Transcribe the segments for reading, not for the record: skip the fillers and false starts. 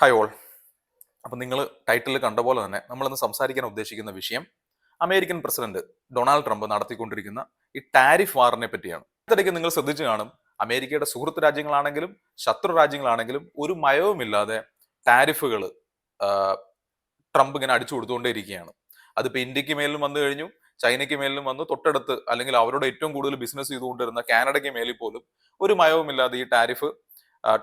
Hi all. അപ്പം നിങ്ങൾ title കണ്ട പോലെ തന്നെ നമ്മളിന്ന് സംസാരിക്കാൻ ഉദ്ദേശിക്കുന്ന വിഷയം അമേരിക്കൻ പ്രസിഡന്റ് ഡൊണാൾഡ് ട്രംപ് നടത്തിക്കൊണ്ടിരിക്കുന്ന ഈ ടാരിഫ് വാറിനെ പറ്റിയാണ്. ഇടയ്ക്ക് നിങ്ങൾ ശ്രദ്ധിച്ചു കാണും, അമേരിക്കയുടെ സുഹൃത്ത് രാജ്യങ്ങളാണെങ്കിലും ശത്രു രാജ്യങ്ങളാണെങ്കിലും ഒരു മയവുമില്ലാതെ ടാരിഫുകൾ ട്രംപ് ഇങ്ങനെ അടിച്ചു കൊടുത്തുകൊണ്ടേയിരിക്കുകയാണ്. അതിപ്പോൾ ഇന്ത്യക്ക് മേലും വന്നു കഴിഞ്ഞു, ചൈനയ്ക്ക് മേലും വന്നു, തൊട്ടടുത്ത് അല്ലെങ്കിൽ അവരോട് ഏറ്റവും കൂടുതൽ ബിസിനസ് ചെയ്തുകൊണ്ടിരുന്ന കാനഡയ്ക്ക് മേലിൽ പോലും ഒരു മയവുമില്ലാതെ ഈ ടാരിഫ്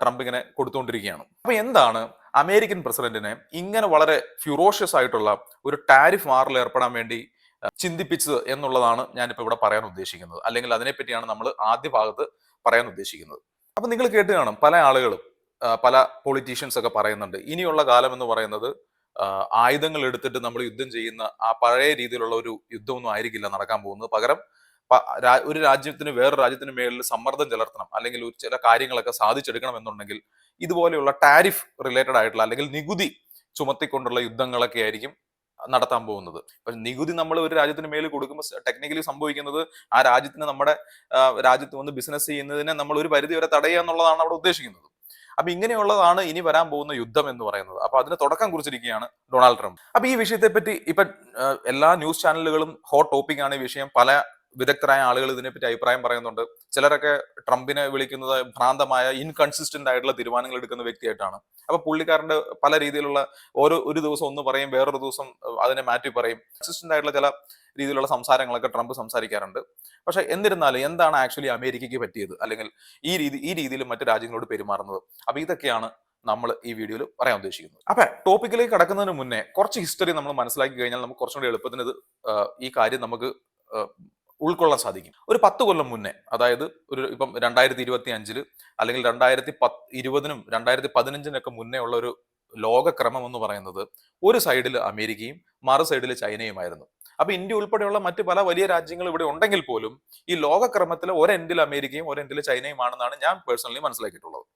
ട്രംപ് ഇങ്ങനെ കൊടുത്തുകൊണ്ടിരിക്കുകയാണ്. അപ്പൊ എന്താണ് അമേരിക്കൻ പ്രസിഡന്റിനെ ഇങ്ങനെ വളരെ ഫ്യൂറോഷ്യസ് ആയിട്ടുള്ള ഒരു ടാരിഫ് വാറിൽ ഏർപ്പെടാൻ വേണ്ടി ചിന്തിപ്പിച്ചത് എന്നുള്ളതാണ് ഞാനിപ്പോൾ ഇവിടെ പറയാൻ ഉദ്ദേശിക്കുന്നത്, അല്ലെങ്കിൽ അതിനെപ്പറ്റിയാണ് നമ്മൾ ആദ്യ ഭാഗത്ത് പറയാൻ ഉദ്ദേശിക്കുന്നത്. അപ്പൊ നിങ്ങൾ കേട്ട് കാണും, പല ആളുകളും പല പൊളിറ്റീഷ്യൻസ് ഒക്കെ പറയുന്നുണ്ട്, ഇനിയുള്ള കാലം എന്ന് പറയുന്നത് ആയുധങ്ങൾ എടുത്തിട്ട് നമ്മൾ യുദ്ധം ചെയ്യുന്ന ആ പഴയ രീതിയിലുള്ള ഒരു യുദ്ധമൊന്നും ആയിരിക്കില്ല നടക്കാൻ പോകുന്നത്. പകരം ഒരു രാജ്യത്തിന് വേറൊരു രാജ്യത്തിന് മേളിൽ സമ്മർദ്ദം ചെലുത്തണം, അല്ലെങ്കിൽ ഒരു ചില കാര്യങ്ങളൊക്കെ സാധിച്ചെടുക്കണം എന്നുണ്ടെങ്കിൽ ഇതുപോലെയുള്ള ടാരിഫ് റിലേറ്റഡ് ആയിട്ടുള്ള അല്ലെങ്കിൽ നികുതി ചുമത്തിക്കൊണ്ടുള്ള യുദ്ധങ്ങളൊക്കെ ആയിരിക്കും നടത്താൻ പോകുന്നത്. പക്ഷെ നികുതി നമ്മൾ ഒരു രാജ്യത്തിന് മേൽ കൊടുക്കുമ്പോൾ ടെക്നിക്കലി സംഭവിക്കുന്നത് ആ രാജ്യത്തിന് നമ്മുടെ രാജ്യത്ത് വന്ന് ബിസിനസ് ചെയ്യുന്നതിനെ നമ്മൾ ഒരു പരിധി വരെ തടയുക എന്നുള്ളതാണ് അവിടെ ഉദ്ദേശിക്കുന്നത്. അപ്പൊ ഇങ്ങനെയുള്ളതാണ് ഇനി വരാൻ പോകുന്ന യുദ്ധം എന്ന് പറയുന്നത്. അപ്പൊ അതിന് തുടക്കം കുറിച്ചിരിക്കുകയാണ് ഡൊണാൾഡ് ട്രംപ്. അപ്പൊ ഈ വിഷയത്തെ പറ്റി ഇപ്പൊ എല്ലാ ന്യൂസ് ചാനലുകളും ഹോട്ട് ടോപ്പിക് ആണ് ഈ വിഷയം. പല വിദഗ്ധരായ ആളുകൾ ഇതിനെപ്പറ്റി അഭിപ്രായം പറയുന്നുണ്ട്. ചിലരൊക്കെ ട്രംപിനെ വിളിക്കുന്നത് ഭ്രാന്തമായ ഇൻകൺസിസ്റ്റന്റ് ആയിട്ടുള്ള തീരുമാനങ്ങൾ എടുക്കുന്ന വ്യക്തിയായിട്ടാണ്. അപ്പൊ പുള്ളിക്കാരന്റെ പല രീതിയിലുള്ള ഒരു ദിവസം ഒന്ന് പറയും, വേറൊരു ദിവസം അതിനെ മാറ്റി പറയും. കൺസിസ്റ്റന്റ് ആയിട്ടുള്ള ചില രീതിയിലുള്ള സംസാരങ്ങളൊക്കെ ട്രംപ് സംസാരിക്കാറുണ്ട്. പക്ഷെ എന്നിരുന്നാലും എന്താണ് ആക്ച്വലി അമേരിക്കയ്ക്ക് പറ്റിയത്, അല്ലെങ്കിൽ ഈ രീതിയിൽ മറ്റു രാജ്യങ്ങളോട് പെരുമാറുന്നത്? അപ്പൊ ഇതൊക്കെയാണ് നമ്മൾ ഈ വീഡിയോയിൽ പറയാൻ ഉദ്ദേശിക്കുന്നത്. അപ്പൊ ടോപ്പിക്കിലേക്ക് കടക്കുന്നതിന് മുന്നേ കുറച്ച് ഹിസ്റ്ററി നമ്മൾ മനസ്സിലാക്കി കഴിഞ്ഞാൽ നമുക്ക് കുറച്ചും കൂടി എളുപ്പത്തിന് ഈ കാര്യം നമുക്ക് ഉൾക്കൊള്ളാൻ സാധിക്കും. ഒരു 10 കൊല്ലം മുന്നേ, അതായത് ഇപ്പം 2025 അല്ലെങ്കിൽ 2020 2015 മുന്നേ ഉള്ള ഒരു ലോകക്രമം എന്ന് പറയുന്നത് ഒരു സൈഡിൽ അമേരിക്കയും മറു സൈഡിൽ ചൈനയുമായിരുന്നു. അപ്പൊ ഇന്ത്യ ഉൾപ്പെടെയുള്ള മറ്റ് പല വലിയ രാജ്യങ്ങൾ ഇവിടെ ഉണ്ടെങ്കിൽ പോലും ഈ ലോകക്രമത്തിൽ ഒരെൻഡിൽ അമേരിക്കയും ഒരെൻഡിൽ ചൈനയുമാണെന്നാണ് ഞാൻ പേഴ്സണലി മനസ്സിലാക്കിയിട്ടുള്ളത്.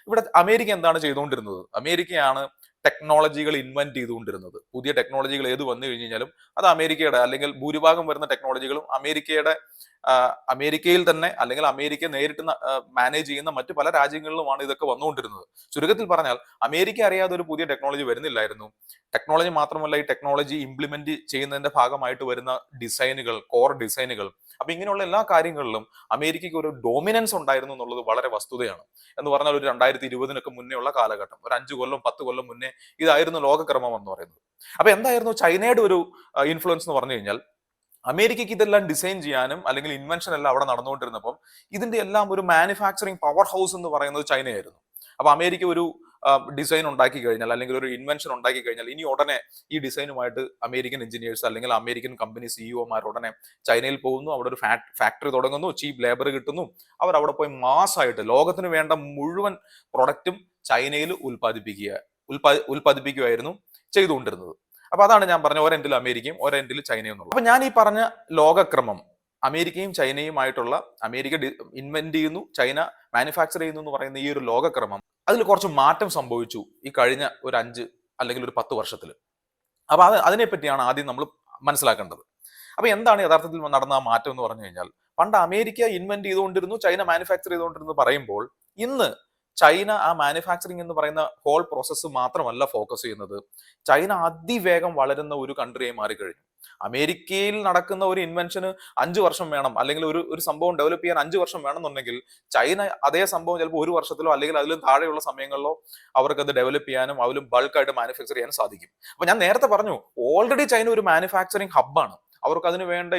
ഇവിടെ അമേരിക്ക എന്താണ് ചെയ്തുകൊണ്ടിരുന്നത്? അമേരിക്കയാണ് ടെക്നോളജികൾ ഇൻവെന്റ് ചെയ്തുകൊണ്ടിരുന്നത്. പുതിയ ടെക്നോളജികൾ ഏത് വന്നു കഴിഞ്ഞു കഴിഞ്ഞാലും അത് അമേരിക്കയുടെ, അല്ലെങ്കിൽ ഭൂരിഭാഗം വരുന്ന ടെക്നോളജികളും അമേരിക്കയിൽ തന്നെ, അല്ലെങ്കിൽ അമേരിക്ക നേരിട്ട് മാനേജ് ചെയ്യുന്ന മറ്റു പല രാജ്യങ്ങളിലുമാണ് ഇതൊക്കെ വന്നുകൊണ്ടിരുന്നത്. ചുരുക്കത്തിൽ പറഞ്ഞാൽ അമേരിക്ക അറിയാതെ ഒരു പുതിയ ടെക്നോളജി വരുന്നില്ലായിരുന്നു. ടെക്നോളജി മാത്രമല്ല, ഈ ടെക്നോളജി ഇംപ്ലിമെന്റ് ചെയ്യുന്നതിന്റെ ഭാഗമായിട്ട് വരുന്ന ഡിസൈനുകൾ, കോർ ഡിസൈനുകൾ, അപ്പൊ ഇങ്ങനെയുള്ള എല്ലാ കാര്യങ്ങളിലും അമേരിക്കയ്ക്ക് ഒരു ഡോമിനൻസ് ഉണ്ടായിരുന്നു എന്നുള്ളത് വളരെ വസ്തുതയാണ്. എന്ന് പറഞ്ഞാൽ ഒരു 2020 മുന്നേ ഉള്ള കാലഘട്ടം, ഒരു 5 കൊല്ലം 10 കൊല്ലം മുന്നേ ഇതായിരുന്നു ലോകക്രമം എന്ന് പറയുന്നത്. അപ്പൊ എന്തായിരുന്നു ചൈനയുടെ ഒരു ഇൻഫ്ലുവൻസ് എന്ന് പറഞ്ഞു കഴിഞ്ഞാൽ, അമേരിക്കയ്ക്ക് ഇതെല്ലാം ഡിസൈൻ ചെയ്യാനും അല്ലെങ്കിൽ ഇൻവെൻഷൻ എല്ലാം അവിടെ നടന്നുകൊണ്ടിരുന്നപ്പം ഇതിന്റെ എല്ലാം ഒരു മാനുഫാക്ചറിങ് പവർ ഹൗസ് എന്ന് പറയുന്നത് ചൈനയായിരുന്നു. അപ്പൊ അമേരിക്ക ഒരു ഡിസൈൻ ഉണ്ടാക്കി കഴിഞ്ഞാൽ, അല്ലെങ്കിൽ ഒരു ഇൻവെൻഷൻ ഉണ്ടാക്കി കഴിഞ്ഞാൽ, ഇനി ഉടനെ ഈ ഡിസൈനുമായിട്ട് അമേരിക്കൻ എഞ്ചിനീയേഴ്സ് അല്ലെങ്കിൽ അമേരിക്കൻ കമ്പനി സിഇഒമാർ ഉടനെ ചൈനയിൽ പോകുന്നു, അവിടെ ഒരു ഫാക്ടറി തുടങ്ങുന്നു, ചീപ്പ് ലേബർ കിട്ടുന്നു, അവർ അവിടെ പോയി മാസ്സായിട്ട് ലോകത്തിന് വേണ്ട മുഴുവൻ പ്രൊഡക്റ്റും ചൈനയിൽ ഉൽപ്പാദിപ്പിക്കുകയായിരുന്നു ചെയ്തുകൊണ്ടിരുന്നത്. അപ്പൊ അതാണ് ഞാൻ പറഞ്ഞ ഒരെൻഡിൽ അമേരിക്കയും ഒരെൻഡിൽ ചൈനയും എന്നുള്ളത്. അപ്പൊ ഞാൻ ഈ പറഞ്ഞ ലോകക്രമം അമേരിക്കയും ചൈനയുമായിട്ടുള്ള, അമേരിക്ക ഇൻവെന്റ് ചെയ്യുന്നു, ചൈന മാനുഫാക്ചർ ചെയ്യുന്നു എന്ന് പറയുന്ന ഈ ഒരു ലോകക്രമം, അതിൽ കുറച്ച് മാറ്റം സംഭവിച്ചു ഈ കഴിഞ്ഞ ഒരു 5 അല്ലെങ്കിൽ ഒരു 10 വർഷത്തിൽ. അപ്പൊ അതിനെപ്പറ്റിയാണ് ആദ്യം നമ്മൾ മനസ്സിലാക്കേണ്ടത്. അപ്പൊ എന്താണ് യഥാർത്ഥത്തിൽ നടന്ന ആ മാറ്റം എന്ന് പറഞ്ഞു കഴിഞ്ഞാൽ, പണ്ട് അമേരിക്ക ഇൻവെന്റ് ചെയ്തുകൊണ്ടിരുന്നു, ചൈന മാനുഫാക്ചർ ചെയ്തുകൊണ്ടിരുന്നു പറയുമ്പോൾ, ഇന്ന് ചൈന ആ മാനുഫാക്ചറിങ് എന്ന് പറയുന്ന ഹോൾ പ്രോസസ്സ് മാത്രമല്ല ഫോക്കസ് ചെയ്യുന്നത്. ചൈന അതിവേഗം വളരുന്ന ഒരു കൺട്രിയായി മാറിക്കഴിഞ്ഞു. അമേരിക്കയിൽ നടക്കുന്ന ഒരു ഇൻവെൻഷന് 5 വർഷം വേണം, അല്ലെങ്കിൽ ഒരു സംഭവം ഡെവലപ്പ് ചെയ്യാൻ 5 വർഷം വേണമെന്നുണ്ടെങ്കിൽ ചൈന അതേ സംഭവം ചിലപ്പോൾ 1 വർഷത്തിലോ അല്ലെങ്കിൽ അതിലും താഴെയുള്ള സമയങ്ങളിലോ അവർക്ക് അത് ഡെവലപ്പ് ചെയ്യാനും അതിലും ബൾക്കായിട്ട് മാനുഫാക്ചർ ചെയ്യാനും സാധിക്കും. അപ്പൊ ഞാൻ നേരത്തെ പറഞ്ഞു, ഓൾറെഡി ചൈന ഒരു മാനുഫാക്ചറിങ് ഹബ്ബാണ്. അവർക്ക് അതിന് വേണ്ട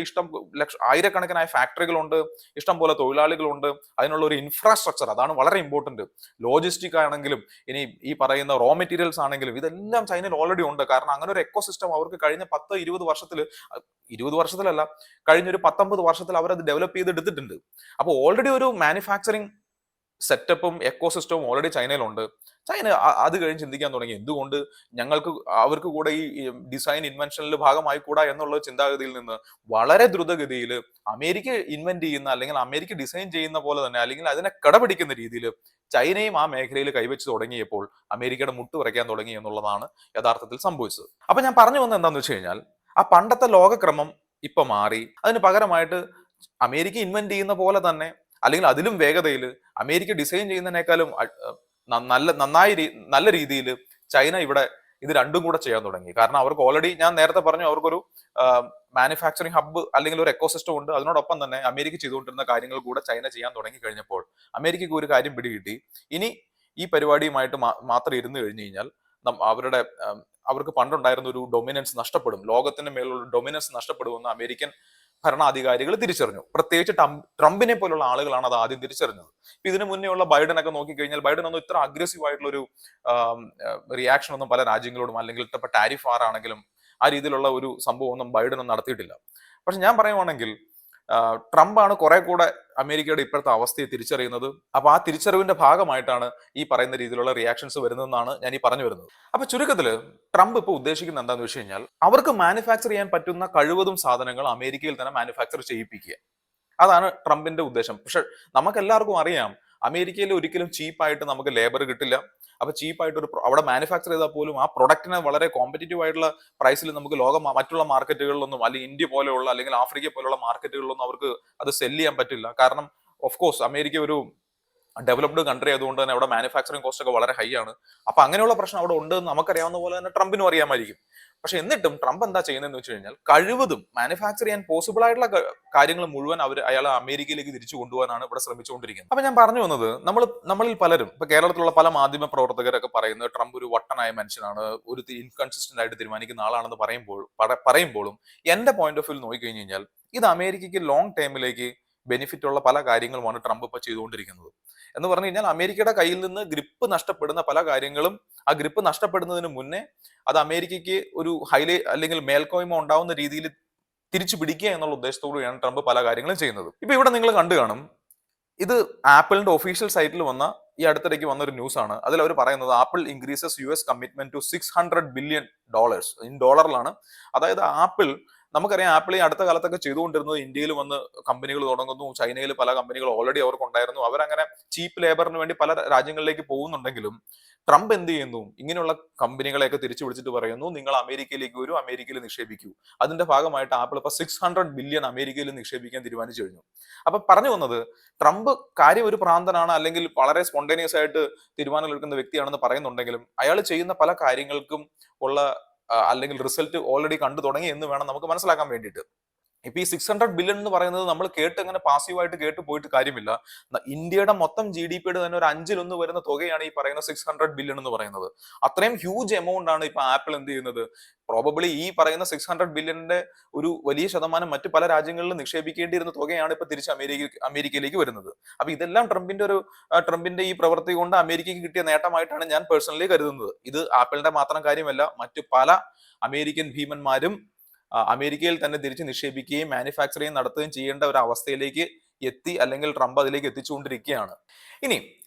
ആയിരക്കണക്കിനായ ഫാക്ടറികളുണ്ട്, ഇഷ്ടം പോലെ തൊഴിലാളികളുണ്ട്, അതിനുള്ള ഒരു ഇൻഫ്രാസ്ട്രക്ചർ, അതാണ് വളരെ ഇമ്പോർട്ടന്റ്. ലോജിസ്റ്റിക് ആണെങ്കിലും ഇനി ഈ പറയുന്ന റോ മെറ്റീരിയൽസ് ആണെങ്കിലും ഇതെല്ലാം ചൈനയിൽ ഓൾറെഡി ഉണ്ട്. കാരണം അങ്ങനെ ഒരു എക്കോസിസ്റ്റം അവർക്ക് കഴിഞ്ഞ 10-20 വർഷത്തിൽ, 20 വർഷത്തിലല്ല, കഴിഞ്ഞൊരു 19 വർഷത്തിൽ അവരത് ഡെവലപ്പ് ചെയ്തെടുത്തിട്ടുണ്ട്. അപ്പോൾ ഓൾറെഡി ഒരു മാനുഫാക്ചറിങ് സെറ്റപ്പും എക്കോസിസ്റ്റവും ഓൾറെഡി ചൈനയിലുണ്ട്. ചൈന അത് കഴിഞ്ഞ് ചിന്തിക്കാൻ തുടങ്ങി, എന്തുകൊണ്ട് അവർക്ക് കൂടെ ഈ ഡിസൈൻ ഇൻവെൻഷനിൽ ഭാഗമായി കൂടാ എന്നുള്ള ചിന്താഗതിയിൽ നിന്ന് വളരെ ദ്രുതഗതിയിൽ അമേരിക്ക ഇൻവെന്റ് ചെയ്യുന്ന, അല്ലെങ്കിൽ അമേരിക്ക ഡിസൈൻ ചെയ്യുന്ന പോലെ തന്നെ, അല്ലെങ്കിൽ അതിനെ കടപിടിക്കുന്ന രീതിയിൽ ചൈനയും ആ മേഖലയിൽ കൈവച്ച് തുടങ്ങിയപ്പോൾ അമേരിക്കയുടെ മുട്ട് വരയ്ക്കാൻ തുടങ്ങി എന്നുള്ളതാണ് യഥാർത്ഥത്തിൽ സംഭവിച്ചത്. അപ്പൊ ഞാൻ പറഞ്ഞു വന്നത് എന്താണെന്ന് വെച്ച് കഴിഞ്ഞാൽ, ആ പണ്ടത്തെ ലോകക്രമം ഇപ്പൊ മാറി. അതിന് പകരമായിട്ട് അമേരിക്ക ഇൻവെന്റ് ചെയ്യുന്ന പോലെ തന്നെ, അല്ലെങ്കിൽ അതിലും വേഗതയിൽ, അമേരിക്ക ഡിസൈൻ ചെയ്യുന്നതിനേക്കാളും നല്ല രീതിയിൽ ചൈന ഇവിടെ ഇത് രണ്ടും കൂടെ ചെയ്യാൻ തുടങ്ങി. കാരണം അവർക്ക് ഓൾറെഡി ഞാൻ നേരത്തെ പറഞ്ഞു അവർക്കൊരു മാനുഫാക്ചറിങ് ഹബ്ബ് അല്ലെങ്കിൽ ഒരു എക്കോസിസ്റ്റം ഉണ്ട്. അതിനോടൊപ്പം തന്നെ അമേരിക്ക ചെയ്തുകൊണ്ടിരുന്ന കാര്യങ്ങൾ കൂടെ ചൈന ചെയ്യാൻ തുടങ്ങി കഴിഞ്ഞപ്പോൾ അമേരിക്കയ്ക്ക് ഒരു കാര്യം പിടികിട്ടി. ഇനി ഈ പരിപാടിയുമായിട്ട് മാത്രം ഇരുന്ന് കഴിഞ്ഞു കഴിഞ്ഞാൽ അവരുടെ അവർക്ക് പണ്ടുണ്ടായിരുന്ന ഒരു ഡൊമിനൻസ് നഷ്ടപ്പെടും, ലോകത്തിന്റെ മേലുള്ള ഡൊമിനൻസ് നഷ്ടപ്പെടുമെന്ന് അമേരിക്കൻ ഭരണാധികാരികൾ തിരിച്ചറിഞ്ഞു. പ്രത്യേകിച്ച് ട്രംപിനെ പോലുള്ള ആളുകളാണ് അത് ആദ്യം തിരിച്ചറിഞ്ഞത്. ഇതിനു മുന്നേ ഉള്ള ബൈഡൻ ഒക്കെ നോക്കിക്കഴിഞ്ഞാൽ ബൈഡൻ ഒന്നും ഇത്ര അഗ്രസീവ് ആയിട്ടുള്ള ഒരു റിയാക്ഷൻ ഒന്നും പല രാജ്യങ്ങളോടും അല്ലെങ്കിൽ ഇപ്പൊ ടാരിഫ് ആണെങ്കിലും ആ രീതിയിലുള്ള ഒരു സംഭവം ഒന്നും ബൈഡൻ ഒന്നും നടത്തിയിട്ടില്ല. പക്ഷെ ഞാൻ പറയുവാണെങ്കിൽ ട്രംപ് ആണ് കുറെ കൂടെ അമേരിക്കയുടെ ഇപ്പോഴത്തെ അവസ്ഥയെ തിരിച്ചറിയുന്നത്. അപ്പൊ ആ തിരിച്ചറിവിന്റെ ഭാഗമായിട്ടാണ് ഈ പറയുന്ന രീതിയിലുള്ള റിയാക്ഷൻസ് വരുന്നതെന്നാണ് ഞാൻ ഈ പറഞ്ഞു വരുന്നത്. അപ്പൊ ചുരുക്കത്തില് ട്രംപ് ഇപ്പൊ ഉദ്ദേശിക്കുന്നത് എന്താണെന്ന് വെച്ച് കഴിഞ്ഞാൽ അവർക്ക് മാനുഫാക്ചർ ചെയ്യാൻ പറ്റുന്ന കഴിവതും സാധനങ്ങൾ അമേരിക്കയിൽ തന്നെ മാനുഫാക്ചർ ചെയ്യിപ്പിക്കുക. അതാണ് ട്രംപിന്റെ ഉദ്ദേശം. പക്ഷെ നമുക്ക് എല്ലാവർക്കും അറിയാം അമേരിക്കയിൽ ഒരിക്കലും ചീപ്പായിട്ട് നമുക്ക് ലേബർ കിട്ടില്ല. അപ്പൊ ചീപ്പായിട്ട് അവിടെ മാനുഫാക്ചർ ചെയ്താൽ പോലും ആ പ്രൊഡക്റ്റിനെ വളരെ കോമ്പറ്റീറ്റീവ് ആയിട്ടുള്ള പ്രൈസിൽ നമുക്ക് മറ്റുള്ള മാർക്കറ്റുകളിലൊന്നും അല്ലെങ്കിൽ ഇന്ത്യ പോലെയുള്ള അല്ലെങ്കിൽ ആഫ്രിക്ക പോലുള്ള മാർക്കറ്റുകളിലൊന്നും അവർക്ക് അത് സെല് ചെയ്യാൻ പറ്റില്ല. കാരണം ഓഫ് കോഴ്സ് അമേരിക്ക ഒരു ഡെവലപ്ഡ് കൺട്രി ആയതുകൊണ്ട് തന്നെ അവിടെ മാനുഫാക്ചറിങ് കോസ്റ്റ് ഒക്കെ വളരെ ഹൈ ആണ്. അപ്പൊ അങ്ങനെയുള്ള പ്രശ്നം അവിടെ ഉണ്ട് എന്ന് നമുക്കറിയാവുന്ന പോലെ തന്നെ ട്രംപിനും അറിയാമായിരിക്കും. പക്ഷെ എന്നിട്ടും ട്രംപ് എന്താ ചെയ്യുന്നതെന്ന് വെച്ച് കഴിഞ്ഞാൽ കഴിവതും മാനുഫാക്ചർ ചെയ്യാൻ പോസിബിൾ ആയിട്ടുള്ള കാര്യങ്ങൾ മുഴുവൻ അയാൾ അമേരിക്കയിലേക്ക് തിരിച്ചു കൊണ്ടുപോകാനാണ് ഇവിടെ ശ്രമിച്ചുകൊണ്ടിരിക്കുന്നത്. അപ്പൊ ഞാൻ പറഞ്ഞു വന്നത് നമ്മളിൽ പലരും ഇപ്പൊ കേരളത്തിലുള്ള പല മാധ്യമ പ്രവർത്തകരൊക്കെ പറയുന്നത് ട്രംപ് ഒരു വട്ടനായ മനുഷ്യനാണ്, ഒരു ഇൻകൺസിസ്റ്റന്റ് ആയിട്ട് തീരുമാനിക്കുന്ന ആളാണെന്ന് പറയുമ്പോഴും എന്റെ പോയിന്റ് ഓഫ് വ്യൂ നോക്കിക്കഴിഞ്ഞ് കഴിഞ്ഞാൽ ഇത് അമേരിക്കയ്ക്ക് ലോങ് ടൈമിലേക്ക് ബെനിഫിറ്റ് ഉള്ള പല കാര്യങ്ങളുമാണ് ട്രംപ് ഇപ്പൊ ചെയ്തുകൊണ്ടിരിക്കുന്നത്. എന്ന് പറഞ്ഞു കഴിഞ്ഞാൽ അമേരിക്കയുടെ കയ്യിൽ നിന്ന് ഗ്രിപ്പ് നഷ്ടപ്പെടുന്ന പല കാര്യങ്ങളും ആ ഗ്രിപ്പ് നഷ്ടപ്പെടുന്നതിന് മുന്നേ അത് അമേരിക്കയ്ക്ക് ഒരു അല്ലെങ്കിൽ മേൽക്കോയ്മ ഉണ്ടാവുന്ന രീതിയിൽ തിരിച്ചു പിടിക്കുക എന്നുള്ള ഉദ്ദേശത്തോടെയാണ് ട്രംപ് പല കാര്യങ്ങളും ചെയ്യുന്നത്. ഇപ്പൊ ഇവിടെ നിങ്ങൾ കണ്ടു കാണും, ഇത് ആപ്പിളിന്റെ ഒഫീഷ്യൽ സൈറ്റിൽ വന്ന ഈ അടുത്തിടയ്ക്ക് വന്ന ഒരു ന്യൂസ് ആണ്. അതിൽ അവർ പറയുന്നത് Apple increases US commitment to $600 billion in ഡോളറിലാണ്. അതായത് ആപ്പിൾ, നമുക്കറിയാം ആപ്പിൾ ഈ അടുത്ത കാലത്തൊക്കെ ചെയ്തുകൊണ്ടിരുന്നത് ഇന്ത്യയിൽ വന്ന് കമ്പനികൾ തുടങ്ങുന്നു, ചൈനയിൽ പല കമ്പനികൾ ഓൾറെഡി അവർക്കുണ്ടായിരുന്നു, അവരങ്ങനെ ചീപ്പ് ലേബറിന് വേണ്ടി പല രാജ്യങ്ങളിലേക്ക് പോകുന്നുണ്ടെങ്കിലും ട്രംപ് എന്ത് ചെയ്യുന്നു, ഇങ്ങനെയുള്ള കമ്പനികളെയൊക്കെ തിരിച്ചു വിളിച്ചിട്ട് പറയുന്നു നിങ്ങൾ അമേരിക്കയിലേക്ക് വരൂ, അമേരിക്കയിൽ നിക്ഷേപിക്കൂ. അതിന്റെ ഭാഗമായിട്ട് ആപ്പിൾ ഇപ്പൊ $600 ബില്യൺ അമേരിക്കയിൽ നിക്ഷേപിക്കാൻ തീരുമാനിച്ചു കഴിഞ്ഞു. അപ്പൊ പറഞ്ഞു വന്നത് ട്രംപ് കാര്യം ഒരു പ്രാന്തനാണ് അല്ലെങ്കിൽ വളരെ സ്പോണ്ടേനിയസ് ആയിട്ട് തീരുമാനങ്ങൾ എടുക്കുന്ന വ്യക്തിയാണെന്ന് പറയുന്നുണ്ടെങ്കിലും അയാൾ ചെയ്യുന്ന പല കാര്യങ്ങൾക്കും ഉള്ള അല്ലെങ്കിൽ റിസൾട്ട് ഓൾറെഡി കണ്ടു തുടങ്ങി എന്ന് വേണം നമുക്ക് മനസ്സിലാക്കാൻ വേണ്ടിയിട്ട്. ഇപ്പൊ ഈ $600 ബില്യൺ എന്ന് പറയുന്നത് നമ്മൾ കേട്ട് അങ്ങനെ പാസീവായിട്ട് കേട്ട് പോയിട്ട് കാര്യമില്ല. ഇന്ത്യയുടെ മൊത്തം GDP തന്നെ ഒരു 1/5 വരുന്ന തുകയാണ് ഈ പറയുന്ന $600 ബില്യൺ എന്ന് പറയുന്നത്. അത്രയും ഹ്യൂജ് എമൗണ്ട് ആണ് ഇപ്പൊ ആപ്പിൾ എന്ത് ചെയ്യുന്നത്. പ്രോബബ്ലി ഈ പറയുന്ന $600 ബില്യണിന്റെ ഒരു വലിയ ശതമാനം മറ്റു പല രാജ്യങ്ങളിലും നിക്ഷേപിക്കേണ്ടിയിരുന്ന തുകയാണ് ഇപ്പൊ തിരിച്ച് അമേരിക്കയിലേക്ക് വരുന്നത്. അപ്പൊ ഇതെല്ലാം ട്രംപിന്റെ ഈ പ്രവൃത്തി കൊണ്ട് അമേരിക്കയ്ക്ക് കിട്ടിയ നേട്ടമായിട്ടാണ് ഞാൻ പേഴ്സണലി കരുതുന്നത്. ഇത് ആപ്പിളിന്റെ മാത്രം കാര്യമല്ല, മറ്റു പല അമേരിക്കൻ ഭീമന്മാരും അമേരിക്കയിൽ തന്നെ തിരിച്ച് നിക്ഷേപിക്കുകയും മാനുഫാക്ചറിങ് നടത്തുകയും ചെയ്യേണ്ട ഒരു അവസ്ഥയിലേക്ക് എത്തി, അല്ലെങ്കിൽ ട്രംപ് അതിലേക്ക് എത്തിച്ചുകൊണ്ടിരിക്കുകയാണ്. ഇനി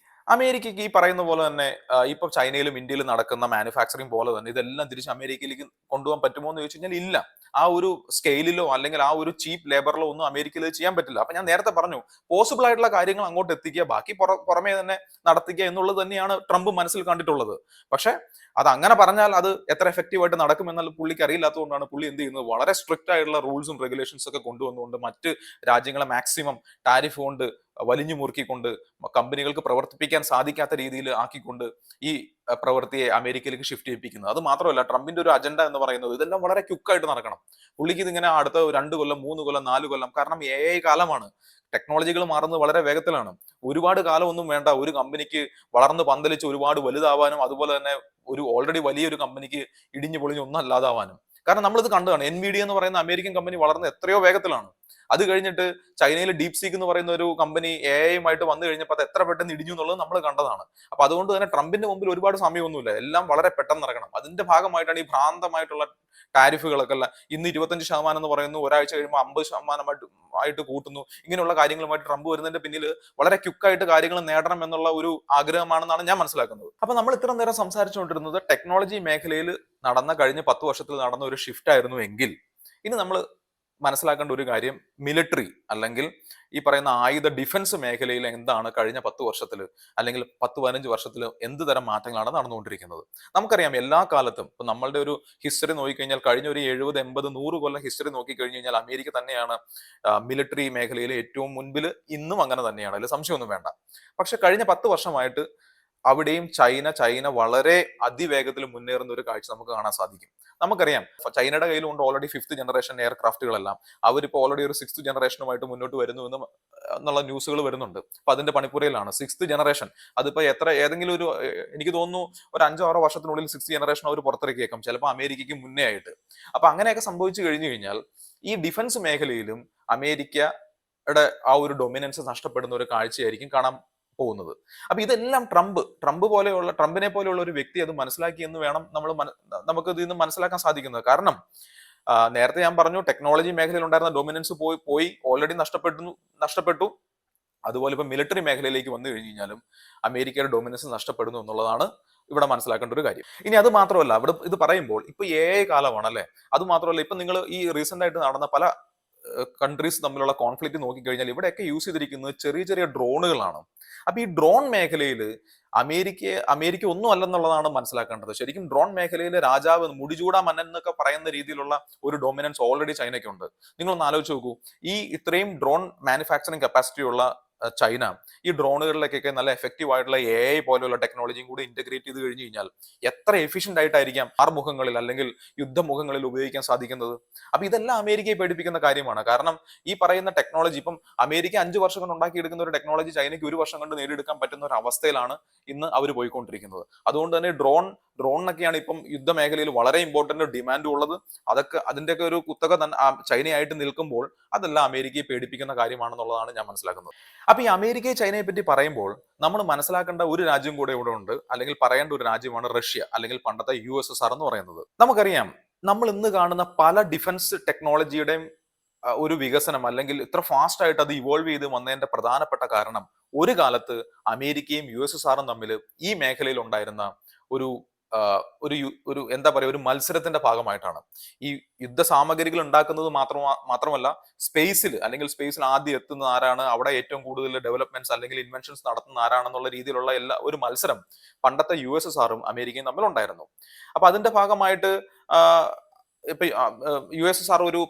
അമേരിക്കയ്ക്ക് ഈ പറയുന്ന പോലെ തന്നെ ഇപ്പൊ ചൈനയിലും ഇന്ത്യയിലും നടക്കുന്ന മാനുഫാക്ചറിങ് പോലെ തന്നെ ഇതെല്ലാം തിരിച്ച് അമേരിക്കയിലേക്ക് കൊണ്ടുപോകാൻ പറ്റുമോ എന്ന് ചോദിച്ചു കഴിഞ്ഞാൽ ഇല്ല. ആ ഒരു സ്കെയിലിലോ അല്ലെങ്കിൽ ആ ഒരു ചീപ്പ് ലേബറിലോ ഒന്നും അമേരിക്കയിൽ ചെയ്യാൻ പറ്റില്ല. അപ്പൊ ഞാൻ നേരത്തെ പറഞ്ഞു, പോസിബിൾ ആയിട്ടുള്ള കാര്യങ്ങൾ അങ്ങോട്ട് എത്തിക്കുക, ബാക്കി പുറമേ തന്നെ നടത്തിക്കുക എന്നുള്ളത് തന്നെയാണ് ട്രംപ് മനസ്സിൽ കണ്ടിട്ടുള്ളത്. പക്ഷെ അത് അങ്ങനെ പറഞ്ഞാൽ അത് എത്ര എഫക്റ്റീവ് ആയിട്ട് നടക്കുമെന്നുള്ള പുള്ളിക്ക് അറിയില്ലാത്തതുകൊണ്ടാണ് പുള്ളി എന്ത് ചെയ്യുന്നത്, വളരെ സ്ട്രിക്റ്റ് ആയിട്ടുള്ള റൂൾസും റെഗുലേഷൻസ് ഒക്കെ കൊണ്ടുവന്നുകൊണ്ട് മറ്റ് രാജ്യങ്ങളെ മാക്സിമം ടാരിഫ് കൊണ്ട് വലിഞ്ഞു മുറുക്കിക്കൊണ്ട് കമ്പനികൾക്ക് പ്രവർത്തിപ്പിക്കാൻ സാധിക്കാത്ത രീതിയിൽ ആക്കിക്കൊണ്ട് ഈ പ്രവൃത്തിയെ അമേരിക്കയിലേക്ക് ഷിഫ്റ്റ് ചെയ്യിപ്പിക്കുന്നത്. അത് മാത്രമല്ല ട്രംപിന്റെ ഒരു അജണ്ട എന്ന് പറയുന്നത് ഇതെല്ലാം വളരെ ക്വിക്കായിട്ട് നടക്കണം. പുള്ളിക്ക് ഇതിങ്ങനെ അടുത്ത 2 കൊല്ലം 3 കൊല്ലം 4 കൊല്ലം, കാരണം AI കാലമാണ്, ടെക്നോളജികൾ മാറുന്നത് വളരെ വേഗത്തിലാണ്. ഒരുപാട് കാലം ഒന്നും വേണ്ട ഒരു കമ്പനിക്ക് വളർന്ന് പന്തലിച്ച് ഒരുപാട് വലുതാവാനും അതുപോലെ തന്നെ ഒരു ഓൾറെഡി വലിയൊരു കമ്പനിക്ക് ഇടിഞ്ഞു പൊളിഞ്ഞ് ഒന്നും അല്ലാതാവാനും. കാരണം നമ്മളിത് കണ്ടതാണ്, NVIDIA എന്ന് പറയുന്ന അമേരിക്കൻ കമ്പനി വളർന്ന് എത്രയോ വേഗത്തിലാണ്. അത് കഴിഞ്ഞിട്ട് ചൈനയിൽ ഡീപ് സീക്ക് എന്ന് പറയുന്ന ഒരു കമ്പനി AI-യുമായിട്ട് വന്നു കഴിഞ്ഞപ്പോൾ അത് എത്ര പെട്ടെന്ന് ഇടിഞ്ഞു എന്നുള്ളത് നമ്മൾ കണ്ടതാണ്. അപ്പൊ അതുകൊണ്ട് തന്നെ ട്രംപിന്റെ മുമ്പിൽ ഒരുപാട് സമയമൊന്നുമില്ല, എല്ലാം വളരെ പെട്ടെന്ന് നടക്കണം. അതിന്റെ ഭാഗമായിട്ടാണ് ഈ ഭ്രാന്തമായിട്ടുള്ള ടാരിഫുകളൊക്കെ അല്ല, ഇന്ന് 25% എന്ന് പറയുന്നു, ഒരാഴ്ച കഴിയുമ്പോൾ 50% കൂട്ടുന്നു. ഇങ്ങനെയുള്ള കാര്യങ്ങളുമായിട്ട് ട്രംപ് വരുന്നതിന്റെ പിന്നിൽ വളരെ ക്വിക്കായിട്ട് കാര്യങ്ങൾ നേടണം എന്നുള്ള ഒരു ആഗ്രഹമാണെന്നാണ് ഞാൻ മനസ്സിലാക്കുന്നത്. അപ്പൊ നമ്മൾ ഇത്ര നേരം സംസാരിച്ചുകൊണ്ടിരുന്നത് ടെക്നോളജി മേഖലയിൽ കഴിഞ്ഞ 10 വർഷത്തിൽ നടന്ന ഒരു ഷിഫ്റ്റ് ആയിരുന്നു എങ്കിൽ, ഇനി നമ്മൾ മനസ്സിലാക്കേണ്ട ഒരു കാര്യം മിലിറ്ററി അല്ലെങ്കിൽ ഈ പറയുന്ന ആയുധ ഡിഫൻസ് മേഖലയിൽ എന്താണ് കഴിഞ്ഞ 10 വർഷത്തിൽ അല്ലെങ്കിൽ 10-15 വർഷത്തിൽ എന്ത് തരം മാറ്റങ്ങളാണ് നടന്നുകൊണ്ടിരിക്കുന്നത്. നമുക്കറിയാം എല്ലാ കാലത്തും ഇപ്പൊ നമ്മളുടെ ഒരു ഹിസ്റ്ററി നോക്കിക്കഴിഞ്ഞാൽ കഴിഞ്ഞ ഒരു 70, 80, 100 കൊല്ലം ഹിസ്റ്ററി നോക്കിക്കഴിഞ്ഞു കഴിഞ്ഞാൽ അമേരിക്ക തന്നെയാണ് മിലിറ്ററി മേഖലയിൽ ഏറ്റവും മുൻപിൽ. ഇന്നും അങ്ങനെ തന്നെയാണ്, അതിൽ സംശയമൊന്നും വേണ്ട. പക്ഷെ കഴിഞ്ഞ 10 വർഷമായിട്ട് അവിടെയും ചൈന വളരെ അതിവേഗത്തിൽ മുന്നേറുന്ന ഒരു കാഴ്ച നമുക്ക് കാണാൻ സാധിക്കും. നമുക്കറിയാം ചൈനയുടെ കയ്യിലുണ്ട് ഓൾറെഡി 5th ജനറേഷൻ എയർക്രാഫ്റ്റുകളെല്ലാം. അവരിപ്പോൾ ഓൾറെഡി ഒരു 6th ജനറേഷനുമായിട്ട് മുന്നോട്ട് വരുന്നു എന്നുള്ള ന്യൂസുകൾ വരുന്നുണ്ട്. അപ്പൊ അതിന്റെ പണിപ്പുരയിലാണ് 6th ജനറേഷൻ. അതിപ്പോ ഏതെങ്കിലും ഒരു എനിക്ക് തോന്നുന്നു ഒരു 5-6 വർഷത്തിനുള്ളിൽ 6th ജനറേഷൻ അവർ പുറത്തിറക്കിയേക്കാം, ചിലപ്പോൾ അമേരിക്കയ്ക്ക് മുന്നേ ആയിട്ട്. അപ്പൊ അങ്ങനെയൊക്കെ സംഭവിച്ചു കഴിഞ്ഞു കഴിഞ്ഞാൽ ഈ ഡിഫൻസ് മേഖലയിലും അമേരിക്കയുടെ ആ ഒരു ഡൊമിനൻസ് നഷ്ടപ്പെടുന്ന ഒരു കാഴ്ചയായിരിക്കും കാണാൻ പോകുന്നത്. അപ്പൊ ഇതെല്ലാം ട്രംപിനെ പോലെയുള്ള ഒരു വ്യക്തി അത് മനസ്സിലാക്കി എന്ന് വേണം നമുക്ക് ഇതിൽ നിന്ന് മനസ്സിലാക്കാൻ സാധിക്കുന്നത്. കാരണം നേരത്തെ ഞാൻ പറഞ്ഞു ടെക്നോളജി മേഖലയിൽ ഉണ്ടായിരുന്ന ഡൊമിനൻസ് പോയി ഓൾറെഡി നഷ്ടപ്പെട്ടു. അതുപോലെ ഇപ്പൊ മിലിറ്ററി മേഖലയിലേക്ക് വന്നു കഴിഞ്ഞു കഴിഞ്ഞാലും അമേരിക്കയുടെ ഡൊമിനൻസ് നഷ്ടപ്പെടുന്നു എന്നുള്ളതാണ് ഇവിടെ മനസ്സിലാക്കേണ്ട ഒരു കാര്യം. ഇനി അത് മാത്രമല്ല, ഇവിടെ ഇത് പറയുമ്പോൾ ഇപ്പൊ കാലമാണ് അല്ലെ. അത് മാത്രമല്ല, ഇപ്പൊ നിങ്ങൾ ഈ റീസെന്റ് ആയിട്ട് നടന്ന പല കൺട്രീസ് തമ്മിലുള്ള കോൺഫ്ലിക്റ്റ് നോക്കിക്കഴിഞ്ഞാൽ ഇവിടെയൊക്കെ യൂസ് ചെയ്തിരിക്കുന്നത് ചെറിയ ചെറിയ ഡ്രോണുകളാണ്. അപ്പൊ ഈ ഡ്രോൺ മേഖലയിൽ അമേരിക്ക ഒന്നും അല്ലെന്നുള്ളതാണ് മനസ്സിലാക്കേണ്ടത്. ശരിക്കും ഡ്രോൺ മേഖലയിൽ രാജാവ്, മുടിചൂടാ മന്നൻ എന്നൊക്കെ പറയുന്ന രീതിയിലുള്ള ഒരു ഡൊമിനൻസ് ഓൾറെഡി ചൈനയ്ക്കുണ്ട്. നിങ്ങളൊന്ന് ആലോചിച്ച് നോക്കൂ, ഈ ഇത്രയും ഡ്രോൺ മാനുഫാക്ചറിങ് കപ്പാസിറ്റി ഉള്ള ചൈന ഈ ഡ്രോണുകളിലേക്കൊക്കെ നല്ല എഫക്റ്റീവ് ആയിട്ടുള്ള AI പോലെയുള്ള ടെക്നോളജിയും കൂടി ഇന്റഗ്രേറ്റ് ചെയ്ത് കഴിഞ്ഞു കഴിഞ്ഞാൽ എത്ര എഫിഷ്യന്റ് ആയിട്ടായിരിക്കാം ആറുമുഖങ്ങളിൽ അല്ലെങ്കിൽ യുദ്ധമുഖങ്ങളിൽ ഉപയോഗിക്കാൻ സാധിക്കുന്നത്. അപ്പൊ ഇതെല്ലാം അമേരിക്കയെ പേടിപ്പിക്കുന്ന കാര്യമാണ്. കാരണം ഈ പറയുന്ന ടെക്നോളജി ഇപ്പം അമേരിക്ക 5 വർഷം കൊണ്ട് ഉണ്ടാക്കിയെടുക്കുന്ന ഒരു ടെക്നോളജി ചൈനയ്ക്ക് 1 വർഷം കൊണ്ട് നേടിയെടുക്കാൻ പറ്റുന്ന ഒരു അവസ്ഥയിലാണ് ഇന്ന് അവർ പോയിക്കൊണ്ടിരിക്കുന്നത്. അതുകൊണ്ട് തന്നെ ഡ്രോണിനൊക്കെയാണ് ഇപ്പം യുദ്ധമേഖലയിൽ വളരെ ഇമ്പോർട്ടന്റ് ഡിമാൻഡ് ഉള്ളത്. അതിന്റെയൊക്കെ ഒരു കുത്തക ചൈനയായിട്ട് നിൽക്കുമ്പോൾ അതെല്ലാം അമേരിക്കയെ പേടിപ്പിക്കുന്ന കാര്യമാണെന്നുള്ളതാണ് ഞാൻ മനസ്സിലാക്കുന്നത്. അപ്പൊ ഈ അമേരിക്കയെ ചൈനയെ പറ്റി പറയുമ്പോൾ നമ്മൾ മനസ്സിലാക്കേണ്ട ഒരു രാജ്യം കൂടെ ഇവിടെ ഉണ്ട്, അല്ലെങ്കിൽ പറയേണ്ട ഒരു രാജ്യമാണ് റഷ്യ, അല്ലെങ്കിൽ പണ്ടത്തെ USSR എന്ന് പറയുന്നത്. നമുക്കറിയാം നമ്മൾ ഇന്ന് കാണുന്ന പല ഡിഫൻസ് ടെക്നോളജിയുടെയും ഒരു വികസനം അല്ലെങ്കിൽ ഇത്ര ഫാസ്റ്റ് ആയിട്ട് അത് ഇവോൾവ് ചെയ്ത് വന്നതിന്റെ പ്രധാനപ്പെട്ട കാരണം ഒരു കാലത്ത് അമേരിക്കയും USSRും തമ്മിൽ ഈ മേഖലയിൽ ഉണ്ടായിരുന്ന ഒരു ഒരു എന്താ പറയുക, ഒരു മത്സരത്തിന്റെ ഭാഗമായിട്ടാണ്. ഈ യുദ്ധ സാമഗ്രികൾ ഉണ്ടാക്കുന്നത് മാത്രമല്ല സ്പേസിൽ ആദ്യം എത്തുന്ന ആരാണ്, അവിടെ ഏറ്റവും കൂടുതൽ ഡെവലപ്മെന്റ്സ് അല്ലെങ്കിൽ ഇൻവെൻഷൻസ് നടത്തുന്ന ആരാണെന്നുള്ള രീതിയിലുള്ള ഒരു മത്സരം പണ്ടത്തെ USSRും അമേരിക്കയും തമ്മിലുണ്ടായിരുന്നു. അപ്പൊ അതിന്റെ ഭാഗമായിട്ട് ഇപ്പൊ USSR ഒരു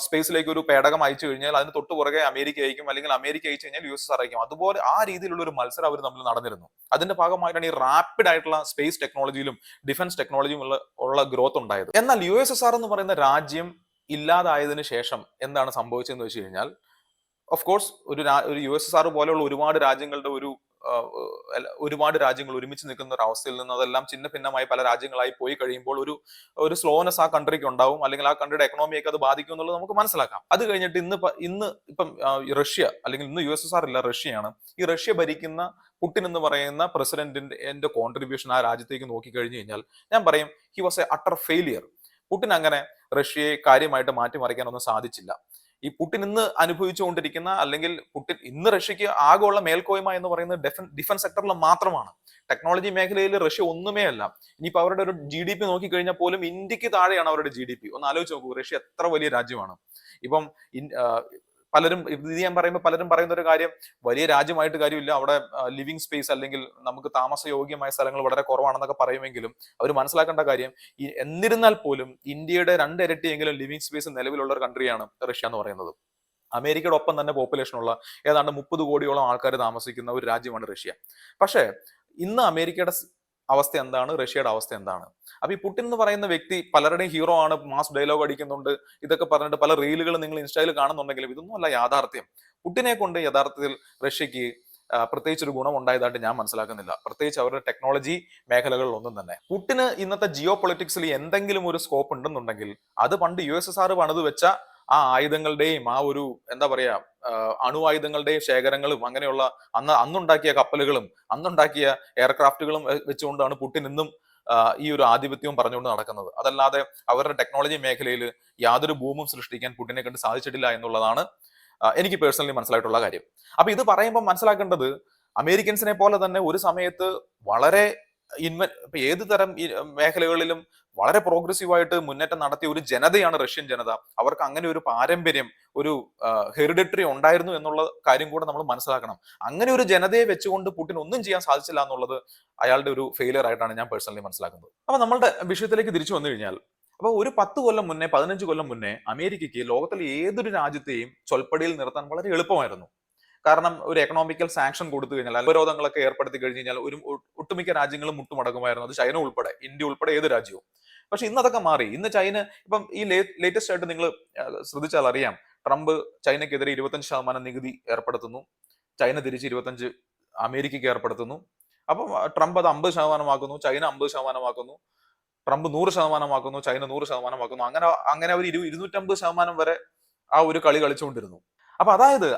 സ്പേസിലേക്ക് ഒരു പേടകം അയച്ചു കഴിഞ്ഞാൽ അതിന് തൊട്ടു പുറകെ അമേരിക്ക അയക്കും, അല്ലെങ്കിൽ അമേരിക്ക അയച്ചു കഴിഞ്ഞാൽ USSR അയക്കും. അതുപോലെ ആ രീതിയിലുള്ള ഒരു മത്സരം അവർ തമ്മിൽ നടന്നിരുന്നു. അതിന്റെ ഭാഗമായിട്ടാണ് ഈ റാപ്പിഡ് ആയിട്ടുള്ള സ്പേസ് ടെക്നോളജിയിലും ഡിഫൻസ് ടെക്നോളജിയും ഉള്ള ഗ്രോത്ത് ഉണ്ടായത്. എന്നാൽ USSR എന്ന് പറയുന്ന രാജ്യം ഇല്ലാതായതിനു ശേഷം എന്താണ് സംഭവിച്ചതെന്ന് വെച്ച് കഴിഞ്ഞാൽ, ഓഫ് കോഴ്സ് ഒരു USSR പോലെയുള്ള ഒരുപാട് രാജ്യങ്ങൾ ഒരുമിച്ച് നിൽക്കുന്ന ഒരു അവസ്ഥയിൽ നിന്ന് അതെല്ലാം ചിന്ന ഭിന്നമായി പല രാജ്യങ്ങളായി പോയി കഴിയുമ്പോൾ ഒരു സ്ലോനെസ് ആ കൺട്രിക്ക് ഉണ്ടാവും, അല്ലെങ്കിൽ ആ കൺട്രിയുടെ എക്കണോമിയൊക്കെ അത് ബാധിക്കും എന്നുള്ളത് നമുക്ക് മനസ്സിലാക്കാം. അത് കഴിഞ്ഞിട്ട് ഇപ്പം റഷ്യ, അല്ലെങ്കിൽ ഇന്ന് USSR ഇല്ല, റഷ്യയാണ്. ഈ റഷ്യ ഭരിക്കുന്ന പുടിൻ എന്ന് പറയുന്ന പ്രസിഡന്റിന്റെ കോൺട്രിബ്യൂഷൻ ആ രാജ്യത്തേക്ക് നോക്കി കഴിഞ്ഞു കഴിഞ്ഞാൽ ഞാൻ പറയും he was A utter failure. Putin അങ്ങനെ റഷ്യയെ കാര്യമായിട്ട് മാറ്റിമറിക്കാനൊന്നും സാധിച്ചില്ല. ഈ പുടിൻ ഇന്ന് അനുഭവിച്ചുകൊണ്ടിരിക്കുന്ന, അല്ലെങ്കിൽ പുടിൻ ഇന്ന് റഷ്യക്ക് ആകെയുള്ള മേൽക്കോയ്മ എന്ന് പറയുന്നത് ഡിഫൻസ് സെക്ടറിൽ മാത്രമാണ്. ടെക്നോളജി മേഖലയിൽ റഷ്യ ഒന്നുമേ അല്ല. ഇനിയിപ്പോ അവരുടെ ഒരു GDP നോക്കിക്കഴിഞ്ഞാൽ പോലും ഇന്ത്യക്ക് താഴെയാണ് അവരുടെ GDP. ഒന്ന് ആലോചിച്ച് നോക്കൂ, റഷ്യ എത്ര വലിയ രാജ്യമാണ്. ഇപ്പം ഞാൻ പറയുമ്പോൾ പലരും പറയുന്ന ഒരു കാര്യം, വലിയ രാജ്യമായിട്ട് കാര്യമില്ല, അവിടെ ലിവിങ് സ്പേസ് അല്ലെങ്കിൽ നമുക്ക് താമസയോഗ്യമായ സ്ഥലങ്ങൾ വളരെ കുറവാണെന്നൊക്കെ പറയുമെങ്കിലും അവർ മനസ്സിലാക്കേണ്ട കാര്യം, എന്നിരുന്നാൽ പോലും ഇന്ത്യയുടെ 2 ഇരട്ടിയെങ്കിലും ലിവിങ് സ്പേസ് നിലവിലുള്ള ഒരു കൺട്രിയാണ് റഷ്യ എന്ന് പറയുന്നത്. അമേരിക്കയുടെ ഒപ്പം തന്നെ പോപ്പുലേഷൻ ഉള്ള ഏതാണ്ട് 30 കോടിയോളം ആൾക്കാർ താമസിക്കുന്ന ഒരു രാജ്യമാണ് റഷ്യ. പക്ഷേ ഇന്ന് അമേരിക്കയുടെ അവസ്ഥ എന്താണ്, റഷ്യയുടെ അവസ്ഥ എന്താണ്? അപ്പൊ ഈ പുടിൻ എന്ന് പറയുന്ന വ്യക്തി പലരുടെയും ഹീറോ ആണ്, മാസ് ഡയലോഗ് അടിക്കുന്നുണ്ട്, ഇതൊക്കെ പറഞ്ഞിട്ട് പല റീലുകൾ നിങ്ങൾ ഇൻസ്റ്റയിൽ കാണുന്നുണ്ടെങ്കിലും ഇതൊന്നും അല്ല യാഥാർത്ഥ്യം. പുടിനെ കൊണ്ട് യഥാർത്ഥത്തിൽ റഷ്യക്ക് പ്രത്യേകിച്ച് ഒരു ഗുണം ഉണ്ടായതായിട്ട് ഞാൻ മനസ്സിലാക്കുന്നില്ല, പ്രത്യേകിച്ച് അവരുടെ ടെക്നോളജി മേഖലകളിൽ ഒന്നും തന്നെ. പുടിന് ഇന്നത്തെ ജിയോ പൊളിറ്റിക്സിൽ എന്തെങ്കിലും ഒരു സ്കോപ്പ് ഉണ്ടെന്നുണ്ടെങ്കിൽ അത് പണ്ട് USSR പണിത് വെച്ച ആ ആയുധങ്ങളുടെയും ആ ഒരു എന്താ പറയാ അണുവായുധങ്ങളുടെയും ശേഖരങ്ങളും അങ്ങനെയുള്ള അന്നുണ്ടാക്കിയ കപ്പലുകളും അന്നുണ്ടാക്കിയ എയർക്രാഫ്റ്റുകളും വെച്ചുകൊണ്ടാണ് പുടിൻ ഇന്നും ഈ ഒരു ആധിപത്യവും പറഞ്ഞുകൊണ്ട് നടക്കുന്നത്. അതല്ലാതെ അവരുടെ ടെക്നോളജി മേഖലയിൽ യാതൊരു ബൂമും സൃഷ്ടിക്കാൻ പുടിനെ കണ്ട് സാധിച്ചിട്ടില്ല എന്നുള്ളതാണ് എനിക്ക് പേഴ്സണലി മനസ്സിലായിട്ടുള്ള കാര്യം. അപ്പൊ ഇത് പറയുമ്പോൾ മനസ്സിലാക്കേണ്ടത്, അമേരിക്കൻസിനെ പോലെ തന്നെ ഒരു സമയത്ത് വളരെ ഇപ്പൊ ഏത് തരം മേഖലകളിലും വളരെ പ്രോഗ്രസീവായിട്ട് മുന്നേറ്റം നടത്തിയ ഒരു ജനതയാണ് റഷ്യൻ ജനത. അവർക്ക് അങ്ങനെ ഒരു പാരമ്പര്യം, ഒരു ഹെറിഡിറ്ററി ഉണ്ടായിരുന്നു എന്നുള്ള കാര്യം കൂടെ നമ്മൾ മനസ്സിലാക്കണം. അങ്ങനെ ഒരു ജനതയെ വെച്ചുകൊണ്ട് പുടിൻ ഒന്നും ചെയ്യാൻ സാധിച്ചില്ല എന്നുള്ളത് അയാളുടെ ഒരു ഫെയിലിയർ ആയിട്ടാണ് ഞാൻ പേഴ്സണലി മനസ്സിലാക്കുന്നത്. അപ്പൊ നമ്മളുടെ വിഷയത്തിലേക്ക് തിരിച്ചു വന്നു കഴിഞ്ഞാൽ, അപ്പൊ ഒരു 10 കൊല്ലം മുന്നേ 15 കൊല്ലം മുന്നേ അമേരിക്കയ്ക്ക് ലോകത്തിലെ ഏതൊരു രാജ്യത്തെയും ചൊൽപ്പടിയിൽ നിർത്താൻ വളരെ എളുപ്പമായിരുന്നു. കാരണം ഒരു എക്കണോമിക്കൽ സാങ്ഷൻ കൊടുത്തു കഴിഞ്ഞാൽ, ഉപരോധങ്ങളൊക്കെ ഏർപ്പെടുത്തി കഴിഞ്ഞ് കഴിഞ്ഞാൽ ഒട്ടുമിക്ക രാജ്യങ്ങളും മുട്ടുമടക്കുമായിരുന്നു. അത് ചൈന ഉൾപ്പെടെ, ഇന്ത്യ ഉൾപ്പെടെ ഏത് രാജ്യവും. പക്ഷെ ഇന്ന് അതൊക്കെ മാറി. ഇന്ന് ചൈന ഇപ്പം ഈ ലേറ്റസ്റ്റ് ആയിട്ട് നിങ്ങൾ ശ്രദ്ധിച്ചാൽ അറിയാം, ട്രംപ് ചൈനയ്ക്കെതിരെ 25% നികുതി ഏർപ്പെടുത്തുന്നു. ചൈന തിരിച്ച് 25 അമേരിക്കയ്ക്ക് ഏർപ്പെടുത്തുന്നു. അപ്പം ട്രംപ് അത് 50% ആക്കുന്നു, ചൈന 50% ട്രംപ് 100% ചൈന 100% അങ്ങനെ അങ്ങനെ അവർ 250% വരെ ആ ഒരു കളി കളിച്ചുകൊണ്ടിരുന്നു. അപ്പൊ അതായത്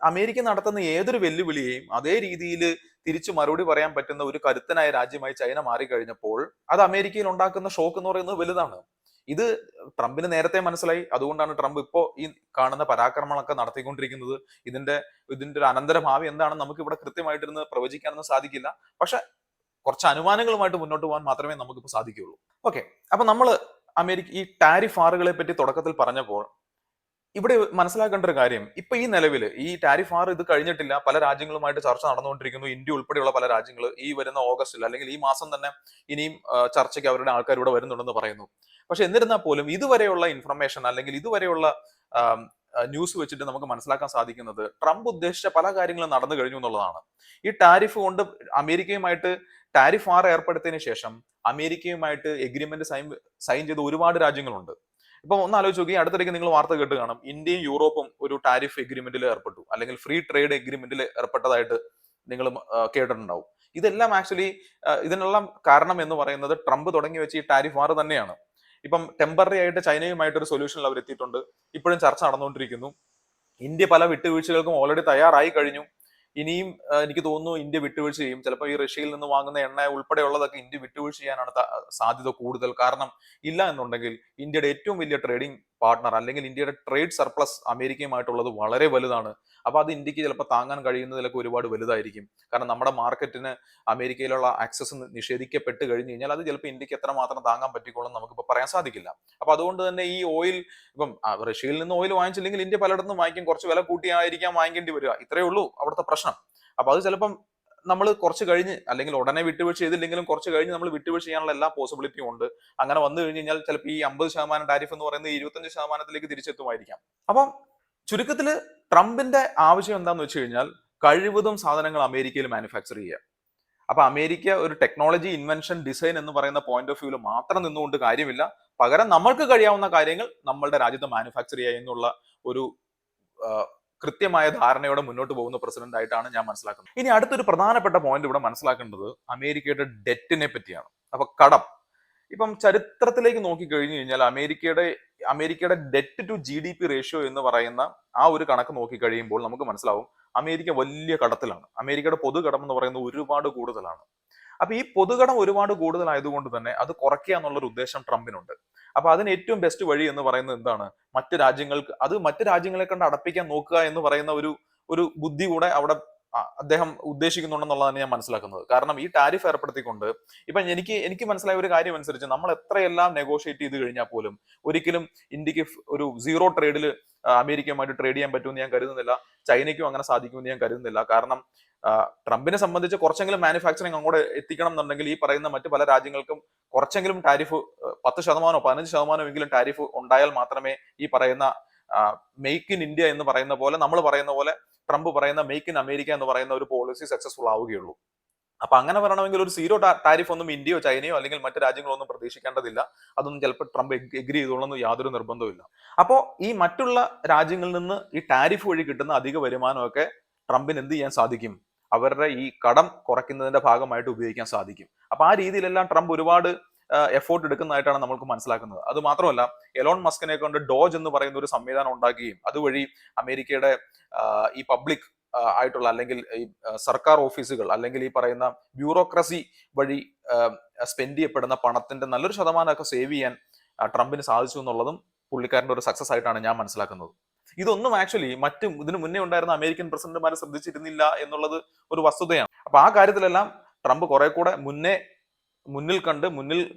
അമേരിക്ക നടത്തുന്ന ഏതൊരു വെല്ലുവിളിയെയും അതേ രീതിയിൽ തിരിച്ചു മറുപടി പറയാൻ പറ്റുന്ന ഒരു കരുത്തനായ രാജ്യമായി ചൈന മാറിക്കഴിഞ്ഞപ്പോൾ അത് അമേരിക്കയിൽ ഉണ്ടാക്കുന്ന ഷോക്ക് എന്ന് പറയുന്നത് വലുതാണ്. ഇത് ട്രംപിന് നേരത്തെ മനസ്സിലായി. അതുകൊണ്ടാണ് ട്രംപ് ഇപ്പോ ഈ കാണുന്ന പരാക്രമണങ്ങളൊക്കെ നടത്തിക്കൊണ്ടിരിക്കുന്നത്. ഇതിന്റെ ഇതിന്റെ ഒരു അനന്തരഭാവി എന്താണെന്ന് നമുക്ക് ഇവിടെ കൃത്യമായിട്ടിരുന്ന് പ്രവചിക്കാനൊന്നും സാധിക്കില്ല. പക്ഷെ കുറച്ച് അനുമാനങ്ങളുമായിട്ട് മുന്നോട്ട് പോകാൻ മാത്രമേ നമുക്കിപ്പോൾ സാധിക്കുകയുള്ളൂ. ഓക്കെ, അപ്പൊ നമ്മൾ ഈ ടാരിഫ് ആറുകളെ പറ്റി തുടക്കത്തിൽ പറഞ്ഞപ്പോൾ ഇവിടെ മനസ്സിലാക്കേണ്ട ഒരു കാര്യം, ഇപ്പൊ ഈ നിലവിൽ ഈ ടാരിഫ് ആർ ഇത് കഴിഞ്ഞിട്ടില്ല. പല രാജ്യങ്ങളുമായിട്ട് ചർച്ച നടന്നുകൊണ്ടിരിക്കുന്നു. ഇന്ത്യ ഉൾപ്പെടെയുള്ള പല രാജ്യങ്ങൾ ഈ വരുന്ന ഓഗസ്റ്റിൽ അല്ലെങ്കിൽ ഈ മാസം തന്നെ ഇനിയും ചർച്ചയ്ക്ക് അവരുടെ ആൾക്കാർ ഇവിടെ വരുന്നുണ്ടെന്ന് പറയുന്നു. പക്ഷെ എന്നിരുന്നാൽ പോലും ഇതുവരെയുള്ള ഇൻഫർമേഷൻ അല്ലെങ്കിൽ ഇതുവരെയുള്ള ന്യൂസ് വെച്ചിട്ട് നമുക്ക് മനസ്സിലാക്കാൻ സാധിക്കുന്നത് ട്രംപ് ഉദ്ദേശിച്ച പല കാര്യങ്ങളും നടന്നു കഴിഞ്ഞു എന്നുള്ളതാണ്. ഈ ടാരിഫ് കൊണ്ട് അമേരിക്കയുമായിട്ട് ടാരിഫ് ആർ ഏർപ്പെടുത്തിയതിനു ശേഷം അമേരിക്കയുമായിട്ട് എഗ്രിമെന്റ് സൈൻ ചെയ്ത ഒരുപാട് രാജ്യങ്ങളുണ്ട്. ഇപ്പൊ ഒന്ന് ആലോചിച്ച് നോക്കി, അടുത്തിടയ്ക്ക് നിങ്ങൾ വാർത്ത കേട്ട് കാണും, ഇന്ത്യയും യൂറോപ്പും ഒരു ടാരിഫ് എഗ്രിമെന്റിൽ ഏർപ്പെട്ടു, അല്ലെങ്കിൽ ഫ്രീ ട്രേഡ് എഗ്രിമെന്റിൽ ഏർപ്പെട്ടതായിട്ട് നിങ്ങൾ കേട്ടിട്ടുണ്ടാവും. ഇതെല്ലാം ആക്ച്വലി ഇതിനെല്ലാം കാരണം എന്ന് പറയുന്നത് ട്രംപ് തുടങ്ങി വെച്ച ഈ ടാരിഫ് വാർ തന്നെയാണ്. ഇപ്പം ടെമ്പററി ആയിട്ട് ചൈനയുമായിട്ട് ഒരു സൊല്യൂഷനിൽ അവർ എത്തിയിട്ടുണ്ട്. ഇപ്പോഴും ചർച്ച നടന്നുകൊണ്ടിരിക്കുന്നു. ഇന്ത്യ പല വിട്ടുവീഴ്ചകൾക്കും ഓൾറെഡി തയ്യാറായി കഴിഞ്ഞു. ഇനിയും എനിക്ക് തോന്നുന്നു ഇന്ത്യ വിട്ടുവീഴ്ച ചെയ്യും. ചിലപ്പോൾ ഈ റഷ്യയിൽ നിന്ന് വാങ്ങുന്ന എണ്ണ ഉൾപ്പെടെയുള്ളതൊക്കെ ഇന്ത്യ വിട്ടുവീഴ്ച ചെയ്യാനാണ് സാധ്യത കൂടുതൽ. കാരണം ഇല്ല എന്നുണ്ടെങ്കിൽ ഇന്ത്യയുടെ ഏറ്റവും വലിയ ട്രേഡിംഗ് പാർട്ണർ അല്ലെങ്കിൽ ഇന്ത്യയുടെ ട്രേഡ് സർപ്ലസ് അമേരിക്കയുമായിട്ടുള്ളത് വളരെ വലുതാണ്. അപ്പൊ അത് ഇന്ത്യക്ക് ചിലപ്പോൾ താങ്ങാൻ കഴിയുന്നതിലൊക്കെ ഒരുപാട് വലുതായിരിക്കും. കാരണം നമ്മുടെ മാർക്കറ്റിന് അമേരിക്കയിലുള്ള ആക്സസ് നിഷേധിക്കപ്പെട്ട് കഴിഞ്ഞു കഴിഞ്ഞാൽ അത് ചിലപ്പോൾ ഇന്ത്യക്ക് എത്രമാത്രം താങ്ങാൻ പറ്റിക്കോളും നമുക്കിപ്പോൾ പറയാൻ സാധിക്കില്ല. അപ്പൊ അതുകൊണ്ട് തന്നെ ഈ ഓയിൽ ഇപ്പം റഷ്യയിൽ നിന്ന് ഓയിൽ വാങ്ങിച്ചില്ലെങ്കിൽ ഇന്ത്യ പലയിടത്തും വാങ്ങിക്കും. കുറച്ച് വില കൂട്ടിയായിരിക്കാം വാങ്ങിക്കേണ്ടി വരിക. ഇത്രയേ ഉള്ളൂ അവിടുത്തെ പ്രശ്നം. അപ്പൊ അത് ചിലപ്പം നമ്മൾ കുറച്ച് കഴിഞ്ഞ് അല്ലെങ്കിൽ ഉടനെ വിട്ടുവീഴ്ച ചെയ്തില്ലെങ്കിലും കുറച്ച് കഴിഞ്ഞ് നമ്മൾ വിട്ടുവീഴ്ച ചെയ്യാനുള്ള എല്ലാ പോസിബിലിറ്റിയും ഉണ്ട്. അങ്ങനെ വന്നു കഴിഞ്ഞ് കഴിഞ്ഞാൽ ചിലപ്പോൾ ഈ 50% ടാരിഫ് എന്ന് പറയുന്നത് 25% തിരിച്ചെത്തുമായിരിക്കാം. അപ്പം ചുരുക്കത്തിൽ ട്രംപിന്റെ ആവശ്യം എന്താന്ന് വെച്ച് കഴിഞ്ഞാൽ കഴിവതും സാധനങ്ങൾ അമേരിക്കയിൽ മാനുഫാക്ചർ ചെയ്യുക. അപ്പൊ അമേരിക്ക ഒരു ടെക്നോളജി ഇൻവെൻഷൻ ഡിസൈൻ എന്ന് പറയുന്ന പോയിന്റ് ഓഫ് വ്യൂവിൽ മാത്രം നിന്നുകൊണ്ട് കാര്യമില്ല. പകരം നമ്മൾക്ക് കഴിയാവുന്ന കാര്യങ്ങൾ നമ്മളുടെ രാജ്യത്ത് മാനുഫാക്ചർ ചെയ്യുക എന്നുള്ള ഒരു കൃത്യമായ ധാരണയോടെ മുന്നോട്ട് പോകുന്ന പ്രസിഡന്റ് ആയിട്ടാണ് ഞാൻ മനസ്സിലാക്കുന്നത്. ഇനി അടുത്തൊരു പ്രധാനപ്പെട്ട പോയിന്റ് ഇവിടെ മനസ്സിലാക്കേണ്ടത് അമേരിക്കയുടെ ഡെറ്റിനെ പറ്റിയാണ്. അപ്പൊ കടം. ഇപ്പം ചരിത്രത്തിലേക്ക് നോക്കി കഴിഞ്ഞു കഴിഞ്ഞാൽ അമേരിക്കയുടെ ഡെറ്റ് ടു GDP റേഷ്യോ എന്ന് പറയുന്ന ആ ഒരു കണക്ക് നോക്കി കഴിയുമ്പോൾ നമുക്ക് മനസ്സിലാവും അമേരിക്ക വലിയ കടത്തിലാണ്. അമേരിക്കയുടെ പൊതുകടം എന്ന് പറയുന്നത് ഒരുപാട് കൂടുതലാണ്. അപ്പൊ ഈ പൊതുകടം ഒരുപാട് കൂടുതലായതുകൊണ്ട് തന്നെ അത് കുറയ്ക്കുക എന്നുള്ളൊരു ഉദ്ദേശം ട്രംപിനുണ്ട്. അപ്പൊ അതിന് ഏറ്റവും ബെസ്റ്റ് വഴി എന്ന് പറയുന്നത് എന്താണ്? മറ്റ് രാജ്യങ്ങളെ കണ്ട് അടപ്പിക്കാൻ നോക്കുക എന്ന് പറയുന്ന ഒരു ബുദ്ധി കൂടെ അവിടെ അദ്ദേഹം ഉദ്ദേശിക്കുന്നുണ്ടെന്നുള്ളതാണ് ഞാൻ മനസ്സിലാക്കുന്നത്. കാരണം ഈ ടാരിഫ് ഏർപ്പെടുത്തിക്കൊണ്ട് ഇപ്പൊ എനിക്ക് മനസ്സിലായ ഒരു കാര്യം അനുസരിച്ച് നമ്മൾ എത്രയെല്ലാം നെഗോഷിയേറ്റ് ചെയ്ത് കഴിഞ്ഞാൽ പോലും ഒരിക്കലും ഇന്ത്യക്ക് ഒരു സീറോ ട്രേഡിൽ അമേരിക്കയുമായിട്ട് ട്രേഡ് ചെയ്യാൻ പറ്റുമെന്ന് ഞാൻ കരുതുന്നില്ല. ചൈനയ്ക്കും അങ്ങനെ സാധിക്കുമെന്ന് ഞാൻ കരുതുന്നില്ല. കാരണം ട്രംപിനെ സംബന്ധിച്ച് കുറച്ചെങ്കിലും മാനുഫാക്ചറിങ് അങ്ങോട്ട് എത്തിക്കണം എന്നുണ്ടെങ്കിൽ ഈ പറയുന്ന മറ്റു പല രാജ്യങ്ങൾക്കും കുറച്ചെങ്കിലും ടാരിഫ് 10% 15% ടാരിഫ് ഉണ്ടായാൽ മാത്രമേ ഈ പറയുന്ന മെയ്ക്ക് ഇൻ ഇന്ത്യ എന്ന് പറയുന്ന പോലെ, നമ്മൾ പറയുന്ന പോലെ ട്രംപ് പറയുന്ന മെയ്ക്ക് ഇൻ അമേരിക്ക എന്ന് പറയുന്ന ഒരു പോളിസി സക്സസ്ഫുൾ ആവുകയുള്ളൂ. അപ്പൊ അങ്ങനെ വരണമെങ്കിൽ ഒരു സീറോ ടാരിഫ് ഒന്നും ഇന്ത്യയോ ചൈനയോ അല്ലെങ്കിൽ മറ്റു രാജ്യങ്ങളോ ഒന്നും പ്രതീക്ഷിക്കേണ്ടതില്ല. അതൊന്നും ചിലപ്പോൾ ട്രംപ് എഗ്രി ചെയ്തോളെന്ന് യാതൊരു നിർബന്ധവും. അപ്പോൾ ഈ മറ്റുള്ള രാജ്യങ്ങളിൽ നിന്ന് ഈ ടാരിഫ് വഴി കിട്ടുന്ന അധിക വരുമാനമൊക്കെ ട്രംപിന് എന്ത് ചെയ്യാൻ സാധിക്കും? അവരുടെ ഈ കടം കുറയ്ക്കുന്നതിന്റെ ഭാഗമായിട്ട് ഉപയോഗിക്കാൻ സാധിക്കും. അപ്പൊ ആ രീതിയിലെല്ലാം ട്രംപ് ഒരുപാട് എഫോർട്ട് എടുക്കുന്നതായിട്ടാണ് നമ്മൾക്ക് മനസ്സിലാക്കുന്നത്. അത് മാത്രമല്ല, എലോൺ മസ്കിനെ കൊണ്ട് ഡോജ് എന്ന് പറയുന്ന ഒരു സംവിധാനം ഉണ്ടാക്കുകയും അതുവഴി അമേരിക്കയുടെ ഈ പബ്ലിക് ആയിട്ടുള്ള അല്ലെങ്കിൽ ഈ സർക്കാർ ഓഫീസുകൾ അല്ലെങ്കിൽ ഈ പറയുന്ന ബ്യൂറോക്രസി വഴി സ്പെൻഡ് ചെയ്യപ്പെടുന്ന പണത്തിന്റെ നല്ലൊരു ശതമാനമൊക്കെ സേവ് ചെയ്യാൻ ട്രംപിന് സാധിച്ചു എന്നുള്ളതും പുള്ളിക്കാരന്റെ ഒരു സക്സസ് ആയിട്ടാണ് ഞാൻ മനസ്സിലാക്കുന്നത്. ഇതൊന്നും ആക്ച്വലി ഇതിനു മുന്നേ ഉണ്ടായിരുന്ന അമേരിക്കൻ പ്രസിഡന്റുമാരെ ശ്രദ്ധിച്ചിരുന്നില്ല എന്നുള്ളത് ഒരു വസ്തുതയാണ്. അപ്പൊ ആ കാര്യത്തിലെല്ലാം ട്രംപ് കുറെ കൂടെ മുന്നിൽ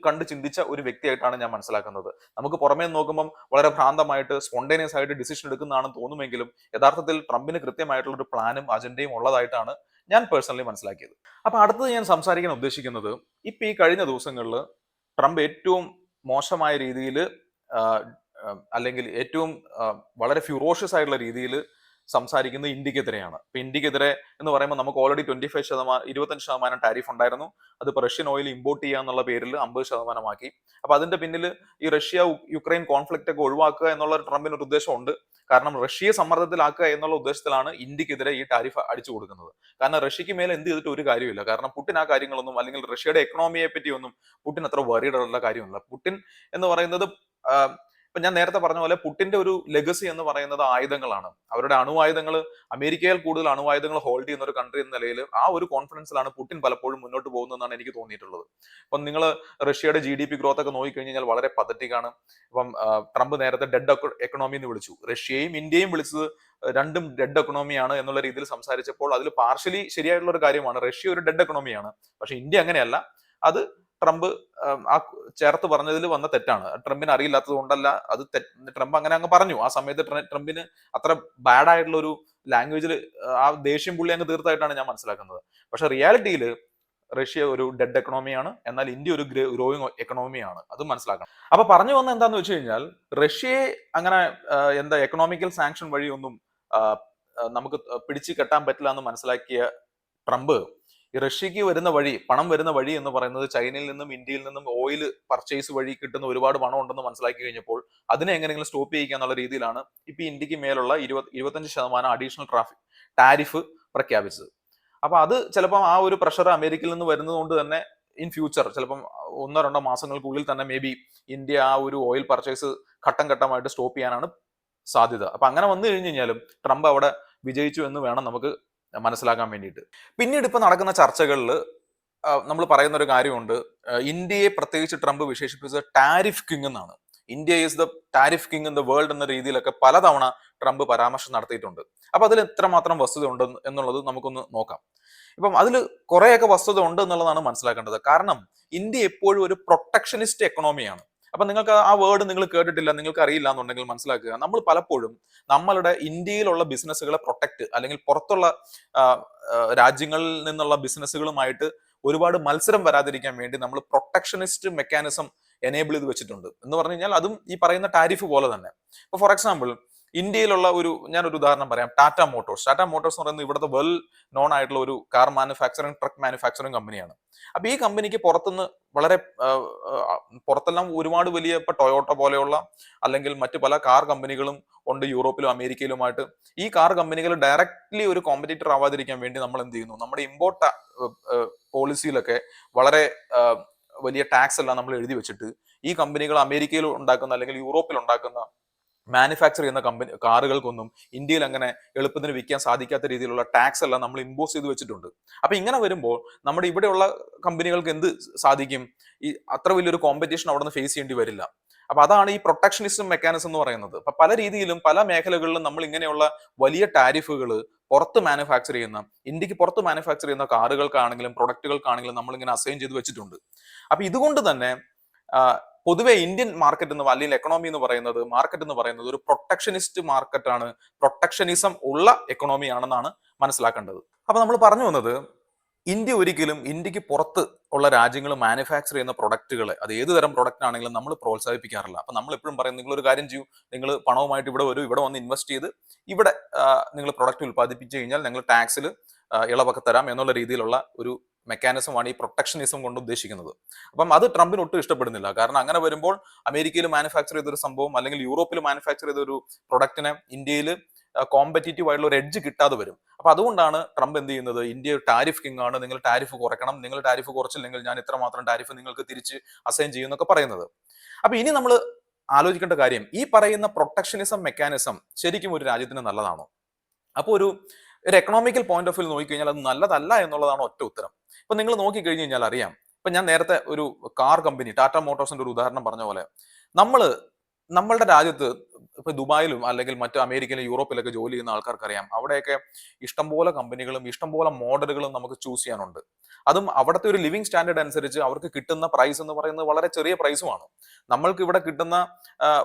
കണ്ട് ചിന്തിച്ച ഒരു വ്യക്തിയായിട്ടാണ് ഞാൻ മനസ്സിലാക്കുന്നത്. നമുക്ക് പുറമേ നോക്കുമ്പോൾ വളരെ ഭ്രാന്തമായിട്ട് സ്പോണ്ടേനിയസ് ആയിട്ട് ഡിസിഷൻ എടുക്കുന്നതാണെന്ന് തോന്നുമെങ്കിലും യഥാർത്ഥത്തിൽ ട്രംപിന് കൃത്യമായിട്ടുള്ള ഒരു പ്ലാനും അജണ്ടയും ഉള്ളതായിട്ടാണ് ഞാൻ പേഴ്സണലി മനസ്സിലാക്കിയത്. അപ്പൊ അടുത്തത് ഞാൻ സംസാരിക്കാൻ ഉദ്ദേശിക്കുന്നത്, ഇപ്പൊ ഈ കഴിഞ്ഞ ദിവസങ്ങളിൽ ട്രംപ് ഏറ്റവും മോശമായ രീതിയിൽ അല്ലെങ്കിൽ ഏറ്റവും വളരെ ഫ്യൂറോഷ്യസ് ആയിട്ടുള്ള രീതിയിൽ സംസാരിക്കുന്നത് ഇന്ത്യക്കെതിരെയാണ്. ഇപ്പൊ ഇന്ത്യക്കെതിരെ എന്ന് പറയുമ്പോൾ നമുക്ക് ഓൾറെഡി 25% ടാരിഫ് ഉണ്ടായിരുന്നു. അതിപ്പോൾ റഷ്യൻ ഓയിൽ ഇമ്പോർട്ട് ചെയ്യുക എന്നുള്ള പേരിൽ 50% ആക്കി. അപ്പൊ അതിന്റെ പിന്നിൽ ഈ റഷ്യ യുക്രൈൻ കോൺഫ്ലിക്റ്റ് ഒക്കെ ഒഴിവാക്കുക എന്നുള്ള ട്രംപിന് ഒരു ഉദ്ദേശമുണ്ട്. കാരണം റഷ്യയെ സമ്മർദ്ദത്തിലാക്കുക എന്നുള്ള ഉദ്ദേശത്തിലാണ് ഇന്ത്യക്കെതിരെ ഈ ടാരിഫ് അടിച്ചു കൊടുക്കുന്നത്. കാരണം റഷ്യക്ക് മേലെ എന്ത് ചെയ്തിട്ട് ഒരു കാര്യമില്ല. കാരണം പുടിൻ ആ കാര്യങ്ങളൊന്നും, അല്ലെങ്കിൽ റഷ്യയുടെ എക്കണോമിയെ പറ്റി ഒന്നും പുടിൻ അത്ര വറീഡ് ഉള്ള കാര്യമല്ല. പുടിൻ എന്ന് പറയുന്നത് ഇപ്പൊ ഞാൻ നേരത്തെ പറഞ്ഞ പോലെ പുടിന്റെ ഒരു ലെഗസി എന്ന് പറയുന്നത് ആയുധങ്ങളാണ്. അവരുടെ അണുവായുധങ്ങൾ, അമേരിക്കയിൽ കൂടുതൽ അണുവായുധങ്ങൾ ഹോൾഡ് ചെയ്യുന്ന ഒരു കൺട്രി എന്ന നിലയിൽ ആ ഒരു കോൺഫിഡൻസിലാണ് പുടിൻ പലപ്പോഴും മുന്നോട്ട് പോകുന്നതെന്നാണ് എനിക്ക് തോന്നിയിട്ടുള്ളത്. അപ്പം നിങ്ങൾ റഷ്യയുടെ GDP ഗ്രോത്ത് ഒക്കെ നോക്കിക്കഴിഞ്ഞാൽ വളരെ പതറ്റിക്കാണ്. ഇപ്പം ട്രംപ് നേരത്തെ ഡെഡ് എക്കണോമി എന്ന് വിളിച്ചു. റഷ്യയും ഇന്ത്യയും വിളിച്ചത് രണ്ടും ഡെഡ് എക്കണോമിയാണ് എന്നുള്ള രീതിയിൽ സംസാരിച്ചപ്പോൾ അതിൽ പാർഷ്യലി ശരിയായിട്ടുള്ള ഒരു കാര്യമാണ്. റഷ്യ ഒരു ഡെഡ് എക്കണോമിയാണ്, പക്ഷെ ഇന്ത്യ അങ്ങനെയല്ല. അത് ട്രംപ് ആ ചേർത്ത് പറഞ്ഞതിൽ വന്ന തെറ്റാണ്. ട്രംപിന് അറിയില്ലാത്തത് കൊണ്ടല്ല, അത് ട്രംപ് അങ്ങനെ അങ്ങ് പറഞ്ഞു. ആ സമയത്ത് ട്രംപിന് അത്ര ബാഡ് ആയിട്ടുള്ള ഒരു ലാംഗ്വേജിൽ ആ ദേഷ്യം പുള്ളി അങ്ങ് തീർത്തായിട്ടാണ് ഞാൻ മനസ്സിലാക്കുന്നത്. പക്ഷെ റിയാലിറ്റിയിൽ റഷ്യ ഒരു ഡെഡ് എക്കണോമിയാണ്, എന്നാൽ ഇന്ത്യ ഒരു ഗ്രോയിങ് എക്കണോമിയാണ്. അത് മനസ്സിലാക്കണം. അപ്പൊ പറഞ്ഞു വന്ന എന്താന്ന് വെച്ച് കഴിഞ്ഞാൽ, റഷ്യയെ അങ്ങനെ എന്താ എക്കണോമിക്കൽ സാങ്ഷൻ വഴിയൊന്നും നമുക്ക് പിടിച്ചു കെട്ടാൻ പറ്റില്ല എന്ന് മനസ്സിലാക്കിയ ട്രംപ് ഈ റഷ്യക്ക് വരുന്ന വഴി, പണം വരുന്ന വഴി എന്ന് പറയുന്നത് ചൈനയിൽ നിന്നും ഇന്ത്യയിൽ നിന്നും ഓയിൽ പർച്ചേസ് വഴി കിട്ടുന്ന ഒരുപാട് പണം ഉണ്ടെന്ന് മനസ്സിലാക്കി കഴിഞ്ഞപ്പോൾ അതിനെ എങ്ങനെയെങ്കിലും സ്റ്റോപ്പ് ചെയ്യുക എന്നുള്ള രീതിയിലാണ് ഇപ്പൊ ഇന്ത്യക്ക് മേലുള്ള 25% അഡീഷണൽ ടാരിഫ് പ്രഖ്യാപിച്ചത്. അപ്പൊ അത് ചിലപ്പം ആ ഒരു പ്രഷർ അമേരിക്കയിൽ നിന്ന് വരുന്നത് കൊണ്ട് തന്നെ ഇൻ ഫ്യൂച്ചർ ചിലപ്പം 1-2 മാസങ്ങൾക്കുള്ളിൽ തന്നെ മേ ബി ഇന്ത്യ ആ ഒരു ഓയിൽ പർച്ചേസ് ഘട്ടം ഘട്ടമായിട്ട് സ്റ്റോപ്പ് ചെയ്യാനാണ് സാധ്യത. അപ്പൊ അങ്ങനെ വന്നു കഴിഞ്ഞു കഴിഞ്ഞാലും ട്രംപ് അവിടെ വിജയിച്ചു എന്ന് വേണം നമുക്ക് മനസ്സിലാക്കാൻ വേണ്ടിയിട്ട്. പിന്നീട് ഇപ്പൊ നടക്കുന്ന ചർച്ചകളിൽ നമ്മൾ പറയുന്ന ഒരു കാര്യമുണ്ട്. ഇന്ത്യയെ പ്രത്യേകിച്ച് ട്രംപ് വിശേഷിപ്പിച്ചത് ടാരിഫ് കിങ് എന്നാണ്. India is the tariff king in the world എന്ന രീതിയിലൊക്കെ പലതവണ ട്രംപ് പരാമർശം നടത്തിയിട്ടുണ്ട്. അപ്പൊ അതിൽ എത്രമാത്രം വസ്തുത ഉണ്ട് എന്നുള്ളത് നമുക്കൊന്ന് നോക്കാം. ഇപ്പം അതിൽ കുറെയൊക്കെ വസ്തുത ഉണ്ട് എന്നുള്ളതാണ് മനസ്സിലാക്കേണ്ടത്. കാരണം ഇന്ത്യ എപ്പോഴും ഒരു പ്രൊട്ടക്ഷനിസ്റ്റ് എക്കണോമിയാണ്. അപ്പൊ നിങ്ങൾക്ക് ആ വേർഡ് നിങ്ങൾ കേട്ടിട്ടില്ല, നിങ്ങൾക്ക് അറിയില്ല എന്നുണ്ടെങ്കിൽ മനസ്സിലാക്കുക. നമ്മൾ പലപ്പോഴും നമ്മളുടെ ഇന്ത്യയിലുള്ള ബിസിനസ്സുകളെ പ്രൊട്ടക്ട്, അല്ലെങ്കിൽ പുറത്തുള്ള രാജ്യങ്ങളിൽ നിന്നുള്ള ബിസിനസ്സുകളുമായിട്ട് ഒരുപാട് മത്സരം വരാതിരിക്കാൻ വേണ്ടി നമ്മൾ പ്രൊട്ടക്ഷനിസ്റ്റ് മെക്കാനിസം എനേബിൾ ചെയ്ത് വെച്ചിട്ടുണ്ട്. എന്ന് പറഞ്ഞു കഴിഞ്ഞാൽ അതും ഈ പറയുന്ന ടാരിഫ് പോലെ തന്നെ. ഇപ്പൊ ഫോർ എക്സാമ്പിൾ ഇന്ത്യയിലുള്ള ഞാനൊരു ഉദാഹരണം പറയാം. ടാറ്റ മോട്ടോഴ്സ് എന്ന് പറയുന്നത് ഇവിടുത്തെ വെൽ നോൺ ആയിട്ടുള്ള ഒരു കാർ മാനുഫാക്ചറിങ്, ട്രക്ക് മാനുഫാക്ചറിങ് കമ്പനിയാണ്. അപ്പൊ ഈ കമ്പനിക്ക് പുറത്തുനിന്ന് വളരെ പുറത്തെല്ലാം ഒരുപാട് വലിയ ഇപ്പൊ ടൊയോട്ട പോലെയുള്ള അല്ലെങ്കിൽ മറ്റു പല കാർ കമ്പനികളും ഉണ്ട് യൂറോപ്പിലും അമേരിക്കയിലുമായിട്ട്. ഈ കാർ കമ്പനികൾ ഡയറക്ട്ലി ഒരു കോമ്പറ്റീറ്റർ ആവാതിരിക്കാൻ വേണ്ടി നമ്മൾ എന്ത് ചെയ്യുന്നു, നമ്മുടെ ഇമ്പോർട്ട് പോളിസിയിലൊക്കെ വളരെ വലിയ ടാക്സ് എല്ലാം നമ്മൾ എഴുതി വെച്ചിട്ട് ഈ കമ്പനികൾ അമേരിക്കയിൽ ഉണ്ടാക്കുന്ന അല്ലെങ്കിൽ യൂറോപ്പിൽ ഉണ്ടാക്കുന്ന മാനുഫാക്ചർ ചെയ്യുന്ന കാറുകൾക്കൊന്നും ഇന്ത്യയിൽ അങ്ങനെ എളുപ്പത്തിന് വിൽക്കാൻ സാധിക്കാത്ത രീതിയിലുള്ള ടാക്സ് എല്ലാം നമ്മൾ ഇമ്പോസ് ചെയ്ത് വെച്ചിട്ടുണ്ട്. അപ്പൊ ഇങ്ങനെ വരുമ്പോൾ നമ്മുടെ ഇവിടെയുള്ള കമ്പനികൾക്ക് എന്ത് സാധിക്കും? ഈ അത്ര വലിയൊരു കോമ്പറ്റീഷൻ അവിടെ നിന്ന് ഫേസ് ചെയ്യേണ്ടി വരില്ല. അപ്പൊ അതാണ് ഈ പ്രൊട്ടക്ഷനിസം മെക്കാനിസം എന്ന് പറയുന്നത്. അപ്പൊ പല രീതിയിലും പല മേഖലകളിലും നമ്മൾ ഇങ്ങനെയുള്ള വലിയ ടാരിഫുകൾ പുറത്ത് മാനുഫാക്ചർ ചെയ്യുന്ന, ഇന്ത്യക്ക് പുറത്ത് മാനുഫാക്ചർ ചെയ്യുന്ന കാറുകൾക്കാണെങ്കിലും പ്രൊഡക്റ്റുകൾക്കാണെങ്കിലും നമ്മൾ ഇങ്ങനെ അസൈൻ ചെയ്ത് വെച്ചിട്ടുണ്ട്. അപ്പൊ ഇതുകൊണ്ട് തന്നെ പൊതുവെ ഇന്ത്യൻ മാർക്കറ്റ് അല്ലെങ്കിൽ എക്കണോമി എന്ന് പറയുന്നത് ഒരു പ്രൊട്ടക്ഷനിസ്റ്റ് മാർക്കറ്റാണ്, പ്രൊട്ടക്ഷനിസം ഉള്ള എക്കണോമി ആണെന്നാണ് മനസ്സിലാക്കേണ്ടത്. അപ്പൊ നമ്മൾ പറഞ്ഞു വന്നത്, ഇന്ത്യക്ക് പുറത്ത് ഉള്ള രാജ്യങ്ങൾ മാനുഫാക്ചർ ചെയ്യുന്ന പ്രൊഡക്റ്റുകളെ, അത് ഏത് തരം പ്രൊഡക്റ്റ് ആണെങ്കിലും നമ്മൾ പ്രോത്സാഹിപ്പിക്കാറില്ല. അപ്പൊ നമ്മൾ എപ്പോഴും പറയും, നിങ്ങളൊരു കാര്യം ചെയ്യൂ, നിങ്ങൾ പണവുമായിട്ട് ഇവിടെ വരൂ, ഇവിടെ വന്ന് ഇൻവെസ്റ്റ് ചെയ്ത് ഇവിടെ നിങ്ങൾ പ്രൊഡക്റ്റ് ഉൽപ്പാദിപ്പിച്ചു കഴിഞ്ഞാൽ ഞങ്ങൾ ടാക്സിൽ ഇളവൊക്കെ തരാം എന്നുള്ള രീതിയിലുള്ള ഒരു മെക്കാനിസമാണ് ഈ പ്രൊട്ടക്ഷനിസം കൊണ്ട് ഉദ്ദേശിക്കുന്നത്. അപ്പം അത് ട്രംപിന് ഒട്ടും ഇഷ്ടപ്പെടുന്നില്ല. കാരണം അങ്ങനെ വരുമ്പോൾ അമേരിക്കയിൽ മാനുഫാക്ചർ ചെയ്തൊരു സംഭവം അല്ലെങ്കിൽ യൂറോപ്പിൽ മാനുഫാക്ചർ ചെയ്തൊരു പ്രൊഡക്റ്റിനെ ഇന്ത്യയിൽ കോമ്പറ്റീറ്റീവ് ആയിട്ടുള്ള ഒരു എഡ്ജ് കിട്ടാതെ വരും. അപ്പൊ അതുകൊണ്ടാണ് ട്രംപ് എന്ത് ചെയ്യുന്നത്, ഇന്ത്യ ടാരിഫ് കിങ് ആണ്, നിങ്ങൾ ടാരിഫ് കുറയ്ക്കണം, നിങ്ങൾ ടാരിഫ് കുറച്ചില്ലെങ്കിൽ ഞാൻ ഇത്രമാത്രം ടാരിഫ് നിങ്ങൾക്ക് തിരിച്ച് അസൈൻ ചെയ്യും എന്നൊക്കെ പറയുന്നത്. അപ്പൊ ഇനി നമ്മൾ ആലോചിക്കേണ്ട കാര്യം, ഈ പറയുന്ന പ്രൊട്ടക്ഷനിസം മെക്കാനിസം ശരിക്കും ഒരു രാജ്യത്തിന് നല്ലതാണോ? അപ്പോൾ ഒരു എക്കണോമിക്കൽ പോയിന്റ് ഓഫ് വ്യൂ നോക്കിക്കഴിഞ്ഞാൽ അത് നല്ലതല്ല എന്നുള്ളതാണ് ഒറ്റ ഉത്തരം. ഇപ്പൊ നിങ്ങൾ നോക്കിക്കഴിഞ്ഞ് കഴിഞ്ഞാൽ അറിയാം. ഇപ്പൊ ഞാൻ നേരത്തെ ഒരു കാർ കമ്പനി ടാറ്റ മോട്ടോഴ്സിന്റെ ഒരു ഉദാഹരണം പറഞ്ഞ പോലെ, നമ്മളുടെ രാജ്യത്ത് ഇപ്പൊ ദുബായിലും അല്ലെങ്കിൽ മറ്റു അമേരിക്കയിലും യൂറോപ്പിലൊക്കെ ജോലി ചെയ്യുന്ന ആൾക്കാർക്കറിയാം, അവിടെയൊക്കെ ഇഷ്ടംപോലെ കമ്പനികളും ഇഷ്ടംപോലെ മോഡലുകളും നമുക്ക് ചൂസ് ചെയ്യാനുണ്ട്. അതും അവിടുത്തെ ഒരു ലിവിങ് സ്റ്റാൻഡേർഡ് അനുസരിച്ച് അവർക്ക് കിട്ടുന്ന പ്രൈസ് എന്ന് പറയുന്നത് വളരെ ചെറിയ പ്രൈസുമാണ്. നമ്മൾക്ക് ഇവിടെ കിട്ടുന്ന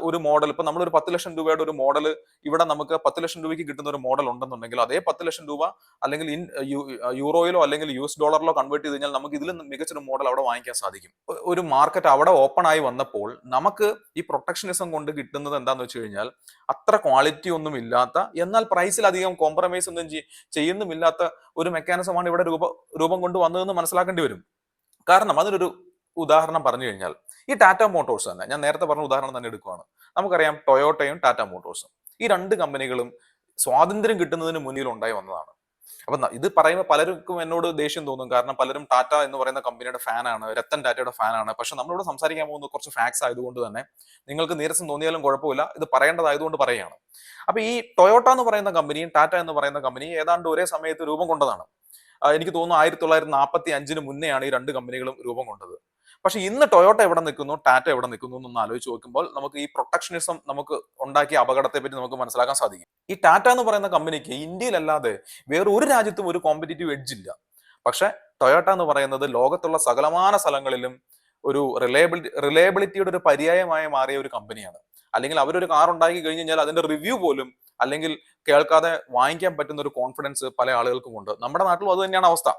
ഒരു മോഡൽ, ഇപ്പൊ നമ്മളൊരു 10 ലക്ഷം രൂപയുടെ ഒരു മോഡൽ ഇവിടെ നമുക്ക് 10 ലക്ഷം രൂപയ്ക്ക് കിട്ടുന്ന ഒരു മോഡൽ ഉണ്ടെന്നുണ്ടെങ്കിൽ അതേ 10 ലക്ഷം രൂപ അല്ലെങ്കിൽ യൂറോയിലോ അല്ലെങ്കിൽ US$ കൺവേർട്ട് ചെയ്ത് കഴിഞ്ഞാൽ നമുക്ക് ഇതിൽ മികച്ചൊരു മോഡൽ അവിടെ വാങ്ങിക്കാൻ സാധിക്കും. ഒരു മാർക്കറ്റ് അവിടെ ഓപ്പൺ ആയി വന്നപ്പോൾ നമുക്ക് ഈ പ്രൊട്ടക്ഷനിസം കൊണ്ട് കിട്ടുന്നത് എന്താന്ന് വെച്ച് കഴിഞ്ഞാൽ, കഴിഞ്ഞാൽ അത്ര ക്വാളിറ്റി ഒന്നും ഇല്ലാത്ത, എന്നാൽ പ്രൈസിൽ അധികം കോംപ്രമൈസ് ഒന്നും ചെയ്യുന്നുമില്ലാത്ത ഒരു മെക്കാനിസമാണ് ഇവിടെ രൂപം കൊണ്ട് വന്നതെന്ന് മനസ്സിലാക്കേണ്ടി വരും. കാരണം അതിനൊരു ഉദാഹരണം പറഞ്ഞു കഴിഞ്ഞാൽ, ഈ ടാറ്റ മോട്ടോഴ്സ് തന്നെ, ഞാൻ നേരത്തെ പറഞ്ഞ ഉദാഹരണം തന്നെ എടുക്കുകയാണ്. നമുക്കറിയാം ടൊയോട്ടയും ടാറ്റ മോട്ടോഴ്സും, ഈ രണ്ട് കമ്പനികളും സ്വാതന്ത്ര്യം കിട്ടുന്നതിന് മുന്നിൽ ഉണ്ടായി വന്നതാണ്. അപ്പൊ ഇത് പറയുമ്പോൾ പലർക്കും എന്നോട് ദേഷ്യം തോന്നും. കാരണം പലരും ടാറ്റ എന്ന് പറയുന്ന കമ്പനിയുടെ ഫാനാണ്, രത്തൻ ടാറ്റയുടെ ഫാനാണ്. പക്ഷെ നമ്മളിവിടെ സംസാരിക്കാൻ പോകുന്ന കുറച്ച് ഫാക്ട്സ് ആയതുകൊണ്ട് തന്നെ നിങ്ങൾക്ക് നീരസം തോന്നിയാലും കുഴപ്പമില്ല, ഇത് പറയേണ്ടതായതുകൊണ്ട് പറയുകയാണ്. അപ്പൊ ഈ ടൊയോട്ട എന്ന് പറയുന്ന കമ്പനിയും ടാറ്റ എന്ന് പറയുന്ന കമ്പനിയും ഏതാണ്ട് ഒരേ സമയത്ത് രൂപം കൊണ്ടതാണ്. എനിക്ക് തോന്നുന്നു 1945 മുന്നെയാണ് ഈ രണ്ട് കമ്പനികളും രൂപം കൊണ്ടത്. പക്ഷെ ഇന്ന് ടൊയോട്ട എവിടെ നിൽക്കുന്നു, ടാറ്റ എവിടെ നിൽക്കുന്നു എന്നൊന്ന് ആലോചിച്ച് നോക്കുമ്പോൾ നമുക്ക് ഈ പ്രൊട്ടക്ഷനിസം നമുക്ക് ഉണ്ടാക്കിയ അപകടത്തെ പറ്റി നമുക്ക് മനസ്സിലാക്കാൻ സാധിക്കും. ഈ ടാറ്റ എന്ന് പറയുന്ന കമ്പനിക്ക് ഇന്ത്യയിലല്ലാതെ വേറെ ഒരു രാജ്യത്തും ഒരു കോമ്പറ്റീറ്റീവ് എഡ്ജ് ഇല്ല. പക്ഷെ ടൊയോട്ട എന്ന് പറയുന്നത് ലോകത്തുള്ള സകലമാന സ്ഥലങ്ങളിലും ഒരു റിലയബിലിറ്റിയുടെ ഒരു പര്യായമായി മാറിയ ഒരു കമ്പനിയാണ്. അല്ലെങ്കിൽ അവരൊരു കാർ ഉണ്ടാക്കി കഴിഞ്ഞ് കഴിഞ്ഞാൽ അതിന്റെ റിവ്യൂ പോലും അല്ലെങ്കിൽ കേൾക്കാതെ വാങ്ങിക്കാൻ പറ്റുന്ന ഒരു കോൺഫിഡൻസ് പല ആളുകൾക്കും ഉണ്ട്. നമ്മുടെ നാട്ടിലും അത് തന്നെയാണ് അവസ്ഥ.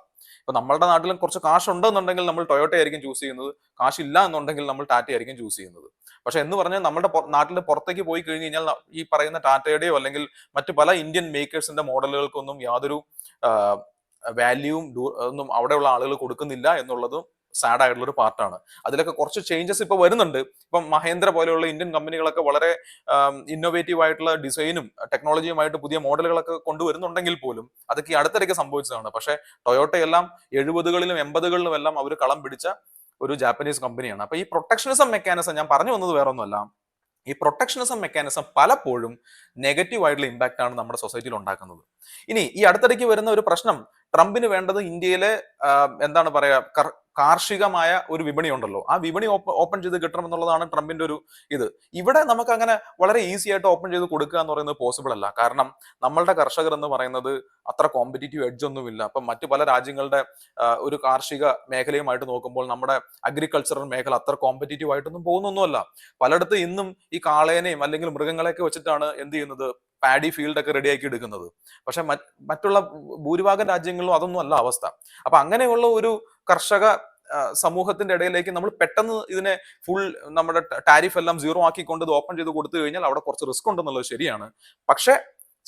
ഇപ്പൊ നമ്മുടെ നാട്ടിലും കുറച്ച് കാശ് ഉണ്ടെന്നുണ്ടെങ്കിൽ നമ്മൾ ടൊയോട്ട ആയിരിക്കും ചൂസ് ചെയ്യുന്നത്, കാശില്ല എന്നുണ്ടെങ്കിൽ നമ്മൾ ടാറ്റ ആയിരിക്കും ചൂസ് ചെയ്യുന്നത്. പക്ഷെ എന്ന് പറഞ്ഞാൽ നമ്മുടെ നാട്ടിൽ പുറത്തേക്ക് പോയി കഴിഞ്ഞ് കഴിഞ്ഞാൽ ഈ പറയുന്ന ടാറ്റയുടെയോ അല്ലെങ്കിൽ മറ്റു പല ഇന്ത്യൻ മേക്കേഴ്സിന്റെ മോഡലുകൾക്കൊന്നും യാതൊരു വാല്യൂവും ഒന്നും അവിടെയുള്ള ആളുകൾ കൊടുക്കുന്നില്ല എന്നുള്ളതും സാഡ് ആയിട്ടുള്ള ഒരു പാർട്ടാണ്. അതിലൊക്കെ കുറച്ച് ചേഞ്ചസ് ഇപ്പൊ വരുന്നുണ്ട്. ഇപ്പം മഹേന്ദ്ര പോലെയുള്ള ഇന്ത്യൻ കമ്പനികളൊക്കെ വളരെ ഇന്നോവേറ്റീവ് ആയിട്ടുള്ള ഡിസൈനും ടെക്നോളജിയുമായിട്ട് പുതിയ മോഡലുകളൊക്കെ കൊണ്ടുവരുന്നുണ്ടെങ്കിൽ പോലും അതൊക്കെ ഈ അടുത്തിടയ്ക്ക് സംഭവിച്ചതാണ്. പക്ഷെ ടൊയോട്ടയെല്ലാം 70കളിലും 80കളിലും എല്ലാം അവർ കളം പിടിച്ച ഒരു ജാപ്പനീസ് കമ്പനിയാണ്. അപ്പൊ ഈ പ്രൊട്ടക്ഷനിസം മെക്കാനിസം ഞാൻ പറഞ്ഞു വന്നത് വേറെ ഒന്നുമല്ല, ഈ പ്രൊട്ടക്ഷനിസം മെക്കാനിസം പലപ്പോഴും നെഗറ്റീവ് ആയിട്ടുള്ള ഇമ്പാക്റ്റ് ആണ് നമ്മുടെ സൊസൈറ്റിയിൽ ഉണ്ടാക്കുന്നത്. ഇനി ഈ അടുത്തിടയ്ക്ക് വരുന്ന ഒരു പ്രശ്നം, ട്രംപിന് വേണ്ടത് ഇന്ത്യയിലെ എന്താണ് പറയാ കാർഷികമായ ഒരു വിപണി ഉണ്ടല്ലോ, ആ വിപണി ഓപ്പൺ ചെയ്ത് കിട്ടണം എന്നുള്ളതാണ് ട്രംപിന്റെ ഒരു ഇത്. ഇവിടെ നമുക്ക് അങ്ങനെ വളരെ ഈസി ആയിട്ട് ഓപ്പൺ ചെയ്ത് കൊടുക്കുക എന്ന് പറയുന്നത് പോസിബിൾ അല്ല. കാരണം നമ്മളുടെ കർഷകർ എന്ന് പറയുന്നത് അത്ര കോമ്പറ്റീറ്റീവ് എഡ്ജ് ഒന്നുമില്ല. അപ്പം മറ്റു പല രാജ്യങ്ങളുടെ ഒരു കാർഷിക മേഖലയുമായിട്ട് നോക്കുമ്പോൾ നമ്മുടെ അഗ്രികൾച്ചറൽ മേഖല അത്ര കോമ്പറ്റീറ്റീവ് ആയിട്ടൊന്നും പോകുന്നൊന്നുമല്ല. പലയിടത്തും ഇന്നും ഈ കാളേനെയും അല്ലെങ്കിൽ മൃഗങ്ങളെയൊക്കെ വെച്ചിട്ടാണ് എന്ത് ചെയ്യുന്നത്, പാഡി ഫീൽഡ് ഒക്കെ റെഡിയാക്കി എടുക്കുന്നത്. പക്ഷെ മറ്റുള്ള ഭൂരിഭാഗം രാജ്യങ്ങളിലും അതൊന്നും അല്ല അവസ്ഥ. അപ്പൊ അങ്ങനെയുള്ള ഒരു കർഷക സമൂഹത്തിന്റെ ഇടയിലേക്ക് നമ്മൾ പെട്ടെന്ന് ഇതിനെ ഫുൾ നമ്മുടെ ടാരിഫ് എല്ലാം സീറോ ആക്കിക്കൊണ്ട് ഇത് ഓപ്പൺ ചെയ്ത് കൊടുത്തു കഴിഞ്ഞാൽ അവിടെ കുറച്ച് റിസ്ക് ഉണ്ടെന്നുള്ളത് ശരിയാണ്. പക്ഷെ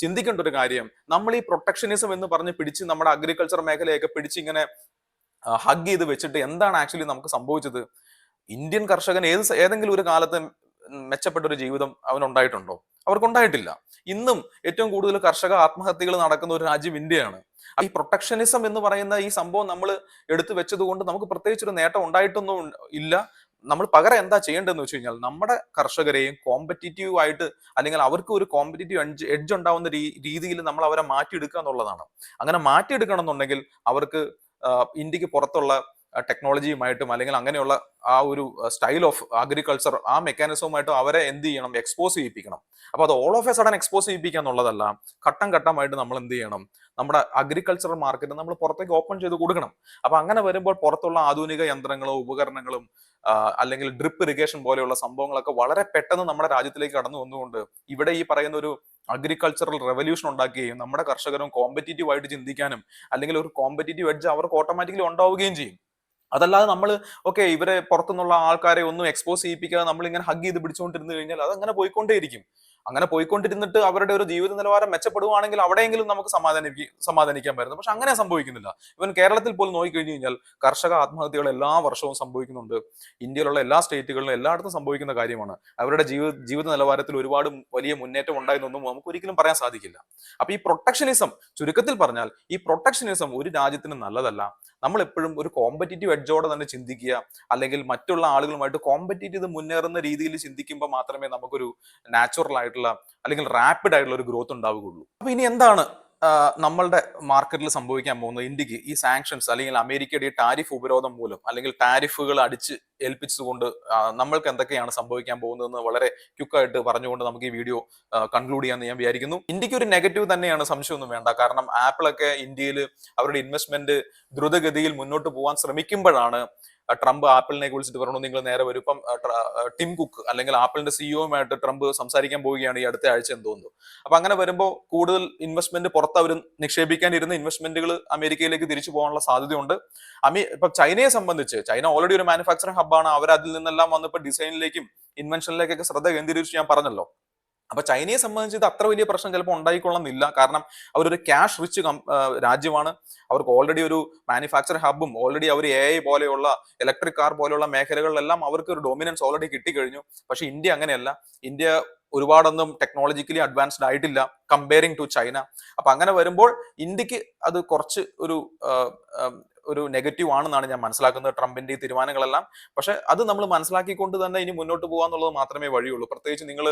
ചിന്തിക്കേണ്ട ഒരു കാര്യം, നമ്മൾ ഈ പ്രൊട്ടക്ഷനിസം എന്ന് പറഞ്ഞ് പിടിച്ച് നമ്മുടെ അഗ്രികൾച്ചർ മേഖലയൊക്കെ പിടിച്ച് ഇങ്ങനെ ഹഗ് ചെയ്ത് വെച്ചിട്ട് എന്താണ് ആക്ച്വലി നമുക്ക് സംഭവിച്ചത്? ഇന്ത്യൻ കർഷകൻ ഏതെങ്കിലും ഒരു കാലത്ത് മെച്ചപ്പെട്ട ഒരു ജീവിതം അവനുണ്ടായിട്ടുണ്ടോ? അവർക്കുണ്ടായിട്ടില്ല. ഇന്നും ഏറ്റവും കൂടുതൽ കർഷക ആത്മഹത്യകൾ നടക്കുന്ന ഒരു രാജ്യം ഇന്ത്യയാണ്. ഈ പ്രൊട്ടക്ഷനിസം എന്ന് പറയുന്ന ഈ സംഭവം നമ്മൾ എടുത്തു വെച്ചത് കൊണ്ട് നമുക്ക് പ്രത്യേകിച്ച് ഒരു നേട്ടം ഉണ്ടായിട്ടൊന്നും ഇല്ല. നമ്മൾ പകരം എന്താ ചെയ്യേണ്ടതെന്ന് വെച്ച് കഴിഞ്ഞാൽ നമ്മുടെ കർഷകരെയും കോമ്പറ്റീറ്റീവ് ആയിട്ട് അല്ലെങ്കിൽ അവർക്ക് ഒരു കോമ്പറ്റീറ്റീവ് എഡ്ജ് ഉണ്ടാവുന്ന രീതിയിൽ നമ്മൾ അവരെ മാറ്റിയെടുക്കുക എന്നുള്ളതാണ്. അങ്ങനെ മാറ്റിയെടുക്കണം എന്നുണ്ടെങ്കിൽ അവർക്ക് ഇന്ത്യക്ക് പുറത്തുള്ള ടെക്നോളജിയുമായിട്ടും അല്ലെങ്കിൽ അങ്ങനെയുള്ള ആ ഒരു സ്റ്റൈൽ ഓഫ് അഗ്രികൾച്ചർ ആ മെക്കാനിസവുമായിട്ടും അവരെ എന്ത് ചെയ്യണം, എക്സ്പോസ് ചെയ്യിപ്പിക്കണം. അപ്പൊ അത് all of a sudden expose ചെയ്യിപ്പിക്കുക എന്നുള്ളതല്ല, ഘട്ടം ഘട്ടമായിട്ട് നമ്മൾ എന്ത് ചെയ്യണം, നമ്മുടെ അഗ്രികൾച്ചറൽ മാർക്കറ്റ് നമ്മൾ പുറത്തേക്ക് ഓപ്പൺ ചെയ്ത് കൊടുക്കണം. അപ്പൊ അങ്ങനെ വരുമ്പോൾ പുറത്തുള്ള ആധുനിക യന്ത്രങ്ങളും ഉപകരണങ്ങളും അല്ലെങ്കിൽ ഡ്രിപ്പ് ഇറിഗേഷൻ പോലെയുള്ള സംഭവങ്ങളൊക്കെ വളരെ പെട്ടെന്ന് നമ്മുടെ രാജ്യത്തിലേക്ക് കടന്നു വന്നുകൊണ്ട് ഇവിടെ ഈ പറയുന്ന ഒരു അഗ്രികൾച്ചറൽ റെവല്യൂഷൻ ഉണ്ടാക്കുകയും നമ്മുടെ കർഷകരും കോമ്പറ്റീറ്റീവ് ആയിട്ട് ചിന്തിക്കാനും അല്ലെങ്കിൽ ഒരു കോമ്പറ്റീറ്റീവ് എഡ്ജ് അവർക്ക് ഓട്ടോമാറ്റിക്കലി ഉണ്ടാവുകയും ചെയ്യും. അതല്ലാതെ നമ്മൾ ഇവരെ പുറത്തുനിന്നുള്ള ആൾക്കാരെ ഒന്നും എക്സ്പോസ് ചെയ്യിപ്പിക്കാതെ നമ്മൾ ഇങ്ങനെ ഹഗ് ചെയ്ത് പിടിച്ചുകൊണ്ടിരുന്നു കഴിഞ്ഞാൽ അത് അങ്ങനെ പോയിക്കൊണ്ടേയിരിക്കും. അങ്ങനെ പോയിക്കൊണ്ടിരുന്നിട്ട് അവരുടെ ഒരു ജീവിത നിലവാരം മെച്ചപ്പെടുവാണെങ്കിൽ അവിടെയെങ്കിലും നമുക്ക് സമാധാനിക്കാൻ പറ്റുന്നു. പക്ഷെ അങ്ങനെ സംഭവിക്കുന്നില്ല. ഇവൻ കേരളത്തിൽ പോലും നോക്കിക്കഴിഞ്ഞു കഴിഞ്ഞാൽ കർഷക ആത്മഹത്യകൾ എല്ലാ വർഷവും സംഭവിക്കുന്നുണ്ട്. ഇന്ത്യയിലുള്ള എല്ലാ സ്റ്റേറ്റുകളിലും എല്ലായിടത്തും സംഭവിക്കുന്ന കാര്യമാണ്. അവരുടെ ജീവിത നിലവാരത്തിൽ ഒരുപാട് വലിയ മുന്നേറ്റം ഉണ്ടായെന്നൊന്നും നമുക്ക് ഒരിക്കലും പറയാൻ സാധിക്കില്ല. അപ്പൊ ഈ പ്രൊട്ടക്ഷനിസം, ചുരുക്കത്തിൽ പറഞ്ഞാൽ ഈ പ്രൊട്ടക്ഷനിസം ഒരു രാജ്യത്തിന് നല്ലതല്ല. നമ്മൾ എപ്പോഴും ഒരു കോമ്പറ്റീറ്റീവ് എഡ്ജോടെ തന്നെ ചിന്തിക്കുക, അല്ലെങ്കിൽ മറ്റുള്ള ആളുകളുമായിട്ട് കോമ്പറ്റീറ്റ് ചെയ്ത് മുന്നേറുന്ന രീതിയിൽ ചിന്തിക്കുമ്പോൾ മാത്രമേ നമുക്കൊരു നാച്ചുറൽ ആയിട്ടുള്ള അല്ലെങ്കിൽ റാപ്പിഡ് ആയിട്ടുള്ള ഒരു ഗ്രോത്ത് ഉണ്ടാവുകയുള്ളൂ. അപ്പൊ ഇനി എന്താണ് നമ്മളുടെ മാർക്കറ്റിൽ സംഭവിക്കാൻ പോകുന്നത്? ഇന്ത്യക്ക് ഈ സാങ്ഷൻസ് അല്ലെങ്കിൽ അമേരിക്കയുടെ ഈ ടാരിഫ് ഉപരോധം മൂലം അല്ലെങ്കിൽ ടാരിഫുകൾ അടിച്ച് ഏൽപ്പിച്ചുകൊണ്ട് നമ്മൾക്ക് എന്തൊക്കെയാണ് സംഭവിക്കാൻ പോകുന്നതെന്ന് വളരെ ക്വിക്കായിട്ട് പറഞ്ഞുകൊണ്ട് നമുക്ക് ഈ വീഡിയോ കൺക്ലൂഡ് ചെയ്യാമെന്ന് ഞാൻ വിചാരിക്കുന്നു. ഇന്ത്യക്ക് ഒരു നെഗറ്റീവ് തന്നെയാണ്, സംശയമൊന്നും വേണ്ട. കാരണം ആപ്പിളൊക്കെ ഇന്ത്യയിൽ അവരുടെ ഇൻവെസ്റ്റ്മെന്റ് ദ്രുതഗതിയിൽ മുന്നോട്ട് പോകാൻ ശ്രമിക്കുമ്പോഴാണ് ട്രംപ് ആപ്പിളിനെ വിളിച്ചിട്ട് പറഞ്ഞു നിങ്ങൾ നേരെ വരും. ഇപ്പം ടിം കുക്ക് അല്ലെങ്കിൽ ആപ്പിളിന്റെ സിഇഒയുമായിട്ട് ട്രംപ് സംസാരിക്കാൻ പോവുകയാണ് ഈ അടുത്ത ആഴ്ച എന്ന് തോന്നുന്നു. അപ്പൊ അങ്ങനെ വരുമ്പോൾ കൂടുതൽ ഇൻവെസ്റ്റ്മെന്റ് പുറത്ത് അവർ നിക്ഷേപിക്കാനിരുന്ന ഇൻവെസ്റ്റ്മെന്റുകൾ അമേരിക്കയിലേക്ക് തിരിച്ചു പോകാനുള്ള സാധ്യതയുണ്ട്. ഇപ്പൊ ചൈനയെ സംബന്ധിച്ച് ചൈന ഓൾറെഡി ഒരു മാനുഫാക്ചറിംഗ് ഹബ്ബാണ്. അവർ അതിൽ നിന്നെല്ലാം വന്നപ്പോൾ ഡിസൈനിലേക്കും ഇൻവെൻഷനിലേക്കൊക്കെ ശ്രദ്ധ കേന്ദ്രീകരിച്ച് ഞാൻ പറഞ്ഞല്ലോ. അപ്പൊ ചൈനയെ സംബന്ധിച്ച് ഇത് അത്ര വലിയ പ്രശ്നം ചിലപ്പോൾ ഉണ്ടായിക്കൊള്ളുന്നില്ല. കാരണം അവരൊരു ക്യാഷ് റിച്ച് രാജ്യമാണ്. അവർക്ക് ഓൾറെഡി ഒരു മാനുഫാക്ചറിംഗ് ഹബും ഓൾറെഡി അവർ AI പോലെയുള്ള ഇലക്ട്രിക് കാർ പോലെയുള്ള മേഖലകളിലെല്ലാം അവർക്ക് ഒരു ഡൊമിനൻസ് ഓൾറെഡി കിട്ടിക്കഴിഞ്ഞു. പക്ഷെ ഇന്ത്യ അങ്ങനെയല്ല. ഇന്ത്യ ഒരുപാടൊന്നും ടെക്നോളജിക്കലി അഡ്വാൻസ്ഡ് ആയിട്ടില്ല കമ്പയറിംഗ് ടു ചൈന. അപ്പൊ അങ്ങനെ വരുമ്പോൾ ഇന്ത്യക്ക് അത് കുറച്ച് ഒരു നെഗറ്റീവ് ആണെന്നാണ് ഞാൻ മനസ്സിലാക്കുന്നത്, ട്രംപിന്റെ ഈ തീരുമാനങ്ങളെല്ലാം. പക്ഷെ അത് നമ്മൾ മനസ്സിലാക്കിക്കൊണ്ട് തന്നെ ഇനി മുന്നോട്ട് പോകാന്നുള്ളത് മാത്രമേ വഴിയുള്ളൂ. പ്രത്യേകിച്ച് നിങ്ങൾ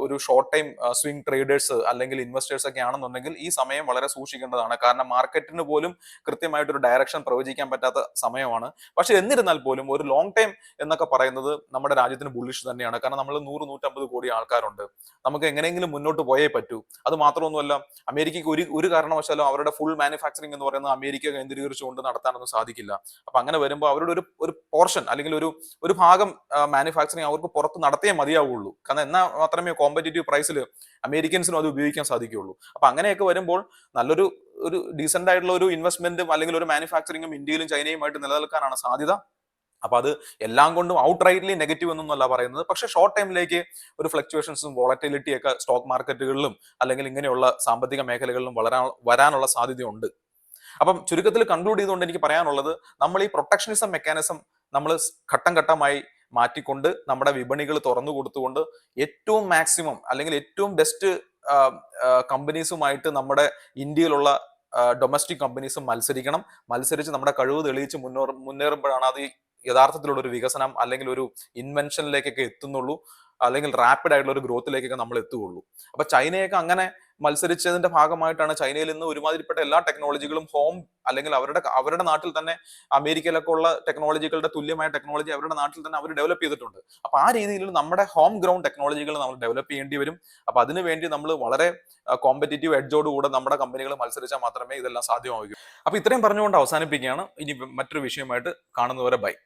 ഒരു ഷോർട്ട് ടൈം സ്വിംഗ് ട്രേഡേഴ്സ് അല്ലെങ്കിൽ ഇൻവെസ്റ്റേഴ്സ് ഒക്കെ ആണെന്നുണ്ടെങ്കിൽ ഈ സമയം വളരെ സൂക്ഷിക്കേണ്ടതാണ്. കാരണം മാർക്കറ്റിന് പോലും കൃത്യമായിട്ടൊരു ഡയറക്ഷൻ പ്രവചിക്കാൻ പറ്റാത്ത സമയമാണ്. പക്ഷെ എന്നിരുന്നാൽ പോലും ഒരു ലോങ് ടൈം എന്നൊക്കെ പറയുന്നത് നമ്മുടെ രാജ്യത്തിന് ബുള്ളിഷ് തന്നെയാണ്. കാരണം നമ്മൾ 100-150 കോടി ആൾക്കാരുണ്ട്. നമുക്ക് എങ്ങനെയെങ്കിലും മുന്നോട്ട് പോയേ പറ്റൂ. അത് മാത്രമൊന്നുമല്ല, അമേരിക്കയ്ക്ക് ഒരു കാരണവശാലും അവരുടെ ഫുൾ മാനുഫാക്ചറിംഗ് എന്ന് പറയുന്നത് അമേരിക്ക കേന്ദ്രീകരിച്ചുകൊണ്ട് നടത്താനൊന്നും സാധിക്കില്ല. അപ്പൊ അങ്ങനെ വരുമ്പോൾ അവരുടെ ഒരു പോർഷൻ അല്ലെങ്കിൽ ഒരു ഭാഗം മാനുഫാക്ചറിങ് അവർക്ക് പുറത്ത് നടത്തിയേ മതിയാവുള്ളൂ. കാരണം എന്നാൽ മാത്രമേ കോമ്പറ്റീറ്റീവ് പ്രൈസിൽ അമേരിക്കൻസിനും അത് ഉപയോഗിക്കാൻ സാധിക്കുകയുള്ളൂ. അപ്പൊ അങ്ങനെയൊക്കെ വരുമ്പോൾ ഒരു ഡീസെന്റ് ആയിട്ടുള്ള ഒരു ഇൻവെസ്റ്റ്മെന്റും അല്ലെങ്കിൽ ഒരു മാനുഫാക്ചറിംഗും ഇന്ത്യയിലും ചൈനയുമായിട്ട് നിലനിൽക്കാനാണ് സാധ്യത. അപ്പൊ അത് എല്ലാം കൊണ്ടും ഔട്ട് റൈറ്റ്ലി നെഗറ്റീവ് എന്നൊന്നല്ല പറയുന്നത്. പക്ഷെ ഷോർട്ട് ടൈമിലേക്ക് ഒരു ഫ്ലക്ച്വേഷൻസും വോളറ്റിലിറ്റി ഒക്കെ സ്റ്റോക്ക് മാർക്കറ്റുകളിലും അല്ലെങ്കിൽ ഇങ്ങനെയുള്ള സാമ്പത്തിക മേഖലകളിലും വരാനുള്ള സാധ്യതയുണ്ട്. അപ്പം ചുരുക്കത്തിൽ കൺക്ലൂഡ് ചെയ്തുകൊണ്ട് എനിക്ക് പറയാനുള്ളത്, നമ്മൾ ഈ പ്രൊട്ടക്ഷനിസം മെക്കാനിസം നമ്മൾ ഘട്ടം ഘട്ടമായി മാറ്റിക്കൊണ്ട് നമ്മുടെ വിപണികൾ തുറന്നു കൊടുത്തുകൊണ്ട് ഏറ്റവും മാക്സിമം അല്ലെങ്കിൽ ഏറ്റവും ബെസ്റ്റ് കമ്പനീസുമായിട്ട് നമ്മുടെ ഇന്ത്യയിലുള്ള ഡൊമസ്റ്റിക് കമ്പനീസും മത്സരിച്ച് നമ്മുടെ കഴിവ് തെളിയിച്ച് മുന്നേറുമ്പോഴാണ് അത് യഥാർത്ഥത്തിലുള്ള ഒരു വികസനം അല്ലെങ്കിൽ ഒരു ഇൻവെൻഷനിലേക്കൊക്കെ എത്തുന്നുള്ളൂ, അല്ലെങ്കിൽ റാപ്പിഡ് ആയിട്ടുള്ള ഒരു ഗ്രോത്തിലേക്കൊക്കെ നമ്മൾ എത്തുകയുള്ളൂ. അപ്പൊ ചൈനയൊക്കെ അങ്ങനെ മത്സരിച്ചതിന്റെ ഭാഗമായിട്ടാണ് ചൈനയിൽ നിന്ന് ഒരുമാതിരിപ്പെട്ട എല്ലാ ടെക്നോളജികളും അല്ലെങ്കിൽ അവരുടെ നാട്ടിൽ തന്നെ അമേരിക്കയിലൊക്കെ ഉള്ള ടെക്നോളജികളുടെ തുല്യമായ ടെക്നോളജി അവരുടെ നാട്ടിൽ തന്നെ അവർ ഡെവലപ്പ് ചെയ്തിട്ടുണ്ട്. അപ്പൊ ആ രീതിയിൽ നമ്മുടെ ഹോം ഗ്രൗണ്ട് ടെക്നോളജികൾ നമ്മൾ ഡെവലപ്പ് ചെയ്യേണ്ടി വരും. അപ്പൊ അതിനുവേണ്ടി നമ്മൾ വളരെ കോമ്പറ്റീറ്റീവ് എഡ്ജോടുകൂടെ നമ്മുടെ കമ്പനികൾ മത്സരിച്ചാൽ മാത്രമേ ഇതെല്ലാം സാധ്യമാവുകയുള്ളൂ. അപ്പൊ ഇത്രയും പറഞ്ഞുകൊണ്ട് അവസാനിപ്പിക്കുകയാണ്. ഇനി മറ്റൊരു വിഷയമായിട്ട് കാണുന്നവരെ ബൈ.